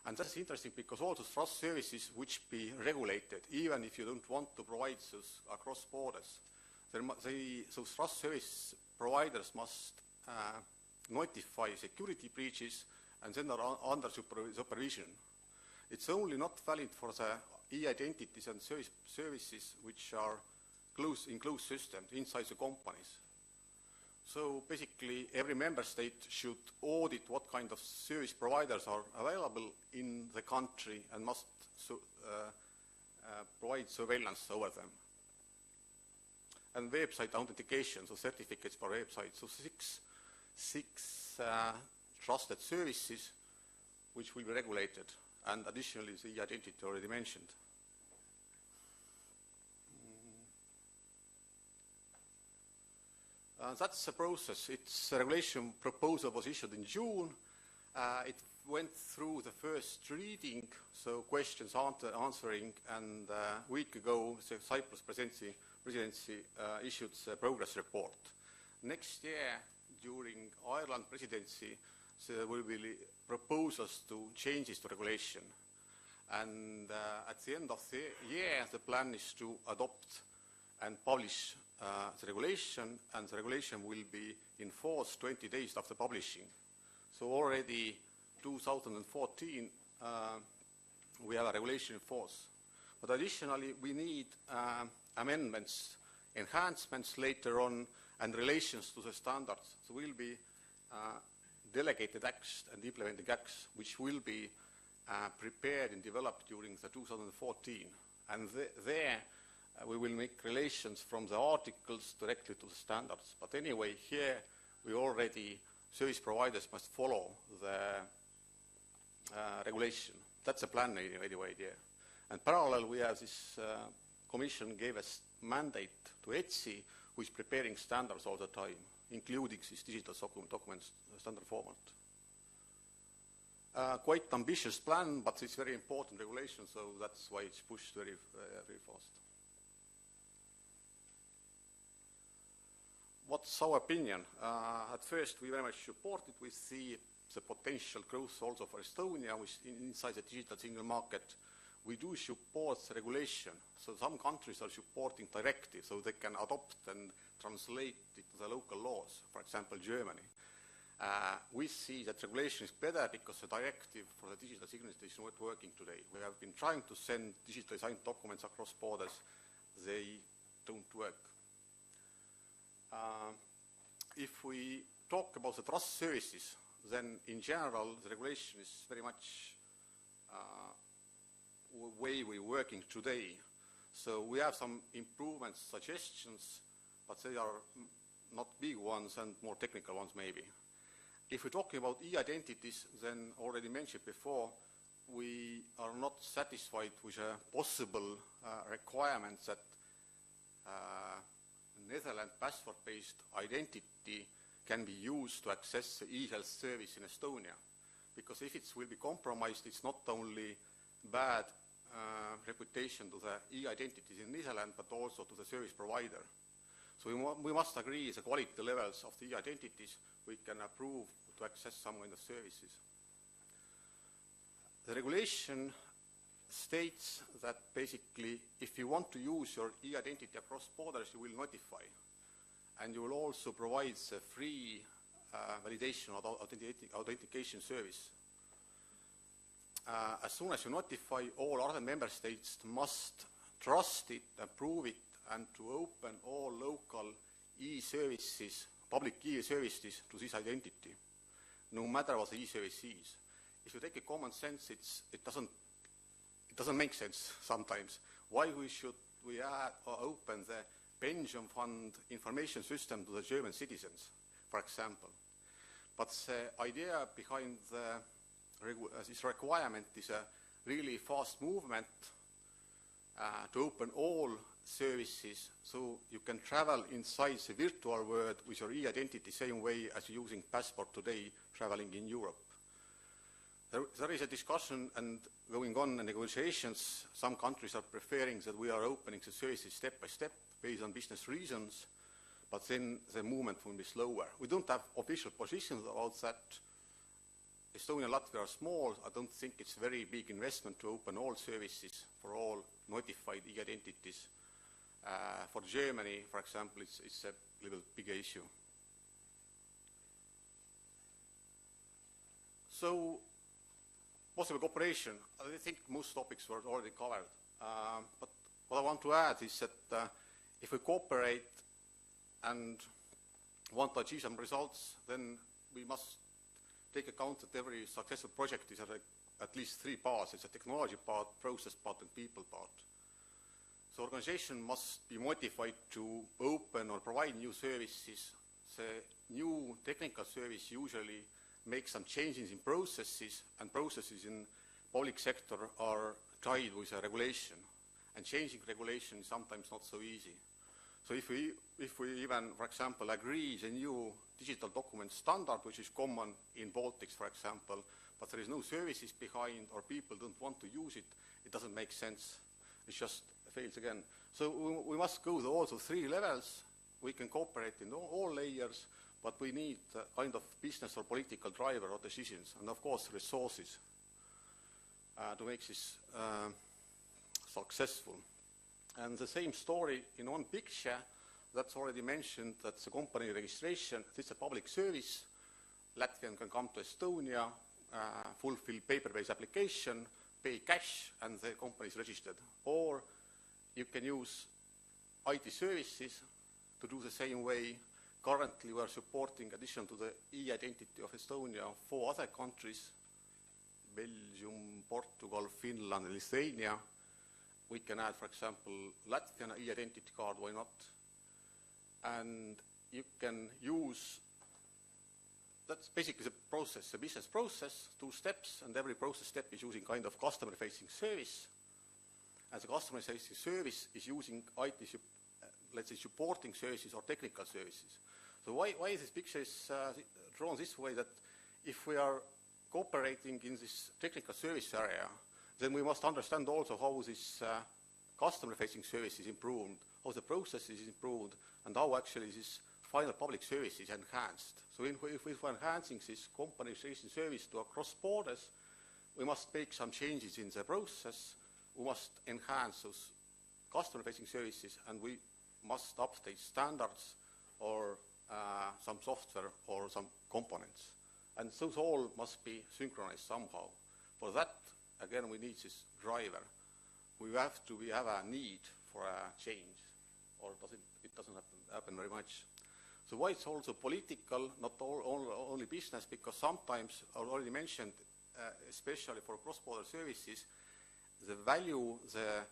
And that's interesting because all those trust services which be regulated, even if you don't want to provide those across borders, those trust service providers must notify security breaches and then are under supervision. It's only not valid for the e-identities and services which are in closed systems inside the companies. So basically, every member state should audit what kind of service providers are available in the country and must provide surveillance over them. And website authentication, so certificates for websites. So six trusted services which will be regulated, and additionally the e-identity already mentioned. That's the process. Its regulation proposal was issued in June. It went through the first reading, so questions answering, and a week ago the Cyprus presidency issued the progress report. Next year, during Ireland presidency, there will be proposals to changes to regulation. And at the end of the year, the plan is to adopt and publish the regulation, and the regulation will be in force 20 days after publishing. So already 2014, we have a regulation in force. But additionally, we need amendments, enhancements later on, and relations to the standards. So will be delegated acts and implementing acts, which will be prepared and developed during the 2014. And there we will make relations from the articles directly to the standards. But anyway, here we already, service providers must follow the regulation. That's the plan anyway there. And parallel, we have this Commission gave us mandate to ETSI, who is preparing standards all the time, including this digital documents standard format. Quite ambitious plan, but it's very important regulation, so that's why it's pushed very fast. What's our opinion? At first, we very much support it. We see the potential growth also for Estonia, which inside the digital single market. We do support the regulation. So some countries are supporting directly, so they can adopt and translate it to the local laws, for example, Germany. We see that regulation is better because the directive for the digital signature is not working today. We have been trying to send digitally signed documents across borders. They don't work. If we talk about the trust services, then in general the regulation is very much the way we're working today. So we have some improvements, suggestions, but they are not big ones and more technical ones maybe. If we're talking about e-identities, then already mentioned before, we are not satisfied with a possible requirement that Netherlands password-based identity can be used to access the e-health service in Estonia. Because if it will be compromised, it's not only bad reputation to the e-identities in Netherlands, but also to the service provider. So we must agree the quality levels of the e-identities we can approve to access some kind of services. The regulation states that basically if you want to use your e-identity across borders, you will notify. And you will also provide the free validation or authentication service. As soon as you notify, all other member states must trust it, approve it, and to open all local e-services, public e-services to this identity, no matter what the e-service is. If you take a common sense, it doesn't make sense sometimes. Why should we open the pension fund information system to the German citizens, for example? But the idea behind the this requirement is a really fast movement to open all services, so you can travel inside the virtual world with your e-identity same way as you're using passport today traveling in Europe. There is a discussion and going on negotiations. Some countries are preferring that we are opening the services step by step based on business reasons, but then the movement will be slower. We don't have official positions about that. Estonia and Latvia are small. I don't think it's a very big investment to open all services for all notified e-identities. For Germany, for example, it's a little bigger issue. So, possible cooperation. I think most topics were already covered. But what I want to add is that if we cooperate and want to achieve some results, then we must take account that every successful project is at least three parts. It's a technology part, process part, and people part. So organization must be motivated to open or provide new services. The new technical service usually makes some changes in processes, and processes in public sector are tied with a regulation. And changing regulation is sometimes not so easy. So if we even, for example, agree the new digital document standard, which is common in Baltics, for example, but there is no services behind or people don't want to use it, it doesn't make sense. It just fails again. So we must go to also three levels. We can cooperate in all layers, but we need a kind of business or political driver or decisions, and of course resources to make this successful. And the same story in one picture, that's already mentioned, that's the company registration. This is a public service. Latvian can come to Estonia, fulfill paper-based application, pay cash, and the company is registered. Or you can use IT services to do the same way. Currently, we are supporting, in addition to the e-identity of Estonia, 4 other countries: Belgium, Portugal, Finland, and Lithuania. We can add, for example, Latvian e-identity card, why not? And you can use, that's basically the process, the business process, 2 steps, and every process step is using kind of customer-facing service. And the customer-facing service is using IT, let's say, supporting services or technical services. So why this picture is drawn this way, that if we are cooperating in this technical service area, then we must understand also how this customer-facing service is improved, how the process is improved, and how actually this final public service is enhanced. So if we're enhancing this company registration service to across borders, we must make some changes in the process. We must enhance those customer-facing services, and we must update standards or some software or some components. And those all must be synchronized somehow. For that, again, we need this driver. We have a need for a change, or it doesn't happen very much. So why it's also political, not only business, because sometimes, I already mentioned, especially for cross-border services, the value, the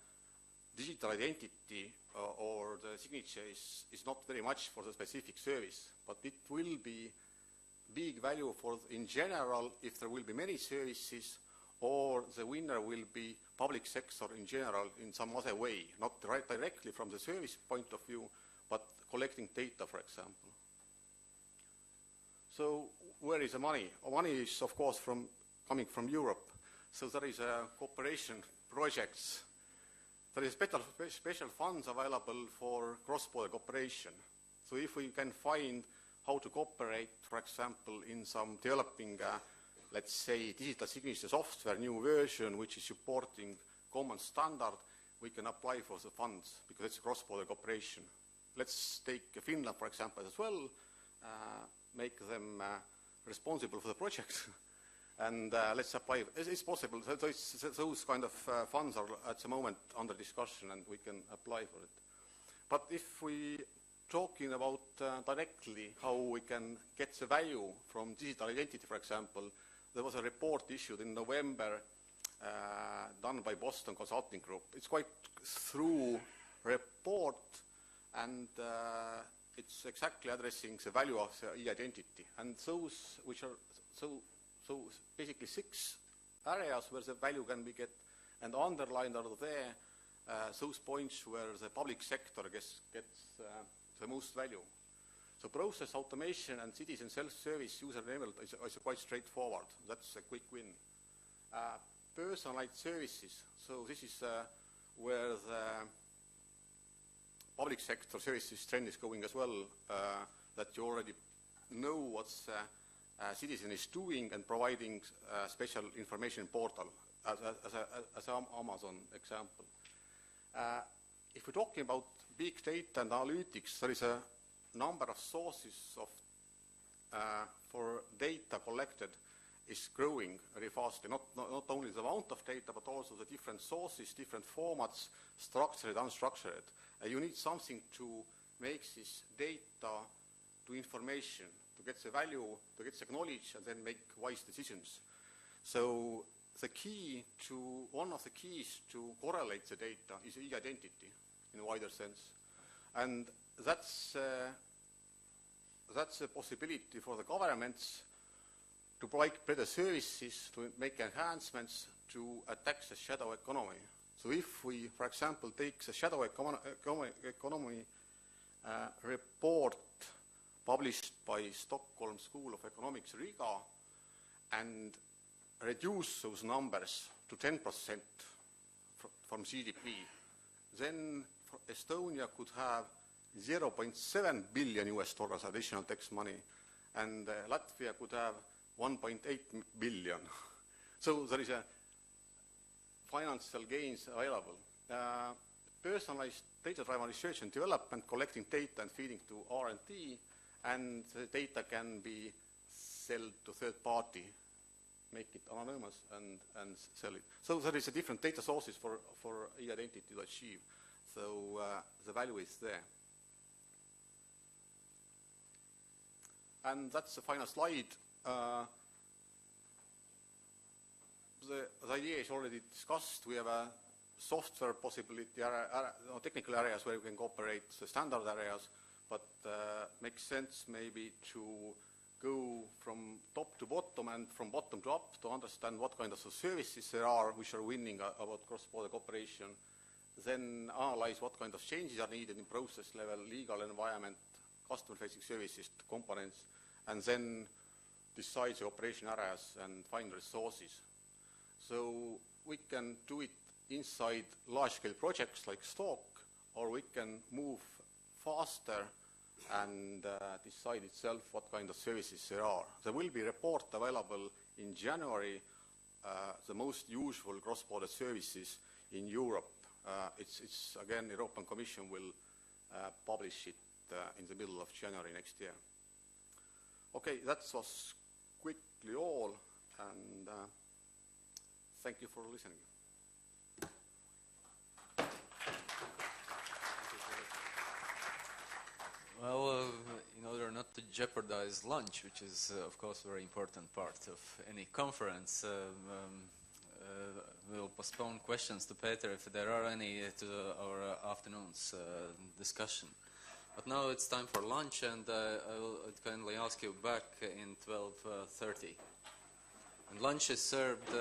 digital identity or the signature is not very much for the specific service, but it will be big value for, in general, if there will be many services, or the winner will be public sector in general in some other way, not directly from the service point of view, but collecting data, for example. So where is the money? Money is, of course, coming from Europe. So there is cooperation projects. There is special funds available for cross-border cooperation. So if we can find how to cooperate, for example, in some developing let's say, digital signature software, new version, which is supporting common standard, we can apply for the funds, because it's cross-border cooperation. Let's take Finland, for example, as well, make them responsible for the project, and let's apply. It's possible. So those kind of funds are at the moment under discussion, and we can apply for it. But if we talking about directly how we can get the value from digital identity, for example, there was a report issued in November done by Boston Consulting Group. It's quite thorough report, and it's exactly addressing the value of the e-identity. And those which are So basically 6 areas where the value can be get, and underlined are there those points where the public sector gets the most value. So process automation and citizen self-service user-enabled is quite straightforward. That's a quick win. Personalized services. So this is where the public sector services trend is going as well, that you already know what a citizen is doing and providing a special information portal, as Amazon example. If we're talking about big data and analytics, there is a number of sources of for data collected is growing very fast. Not only the amount of data, but also the different sources, different formats, structured, unstructured. You need something to make this data to information, to get the value, to get the knowledge, and then make wise decisions. So one of the keys to correlate the data is e-identity in a wider sense. And that's a possibility for the governments to provide better services, to make enhancements, to attack the shadow economy. So if we, for example, take the shadow economy report published by Stockholm School of Economics, Riga, and reduce those numbers to 10% from GDP, then Estonia could have 0.7 billion US dollars additional tax money, and Latvia could have 1.8 billion. So there is a financial gains available. Personalized data-driven research and development, collecting data and feeding to R&D, and the data can be sold to third party, make it anonymous and sell it. So there is a different data sources for e-identity to achieve. So the value is there. And that's the final slide. The idea is already discussed. We have a software possibility, technical areas where we can cooperate, the standard areas, but makes sense maybe to go from top to bottom and from bottom to up to understand what kind of services there are which are winning about cross-border cooperation, then analyze what kind of changes are needed in process level, legal environment, customer-facing services, components, and then decide the operation areas and find resources. So we can do it inside large-scale projects like STOC, or we can move faster and decide itself what kind of services there are. There will be a report available in January, the most usual cross-border services in Europe. It's again, the European Commission will publish it in the middle of January next year. Okay, that was quickly all, and thank you for listening. Well, in order not to jeopardize lunch, which is, of course, a very important part of any conference, we'll postpone questions to Peter, if there are any, to our afternoon's discussion. But now it's time for lunch, and I'll kindly ask you back in 12:30. And lunch is served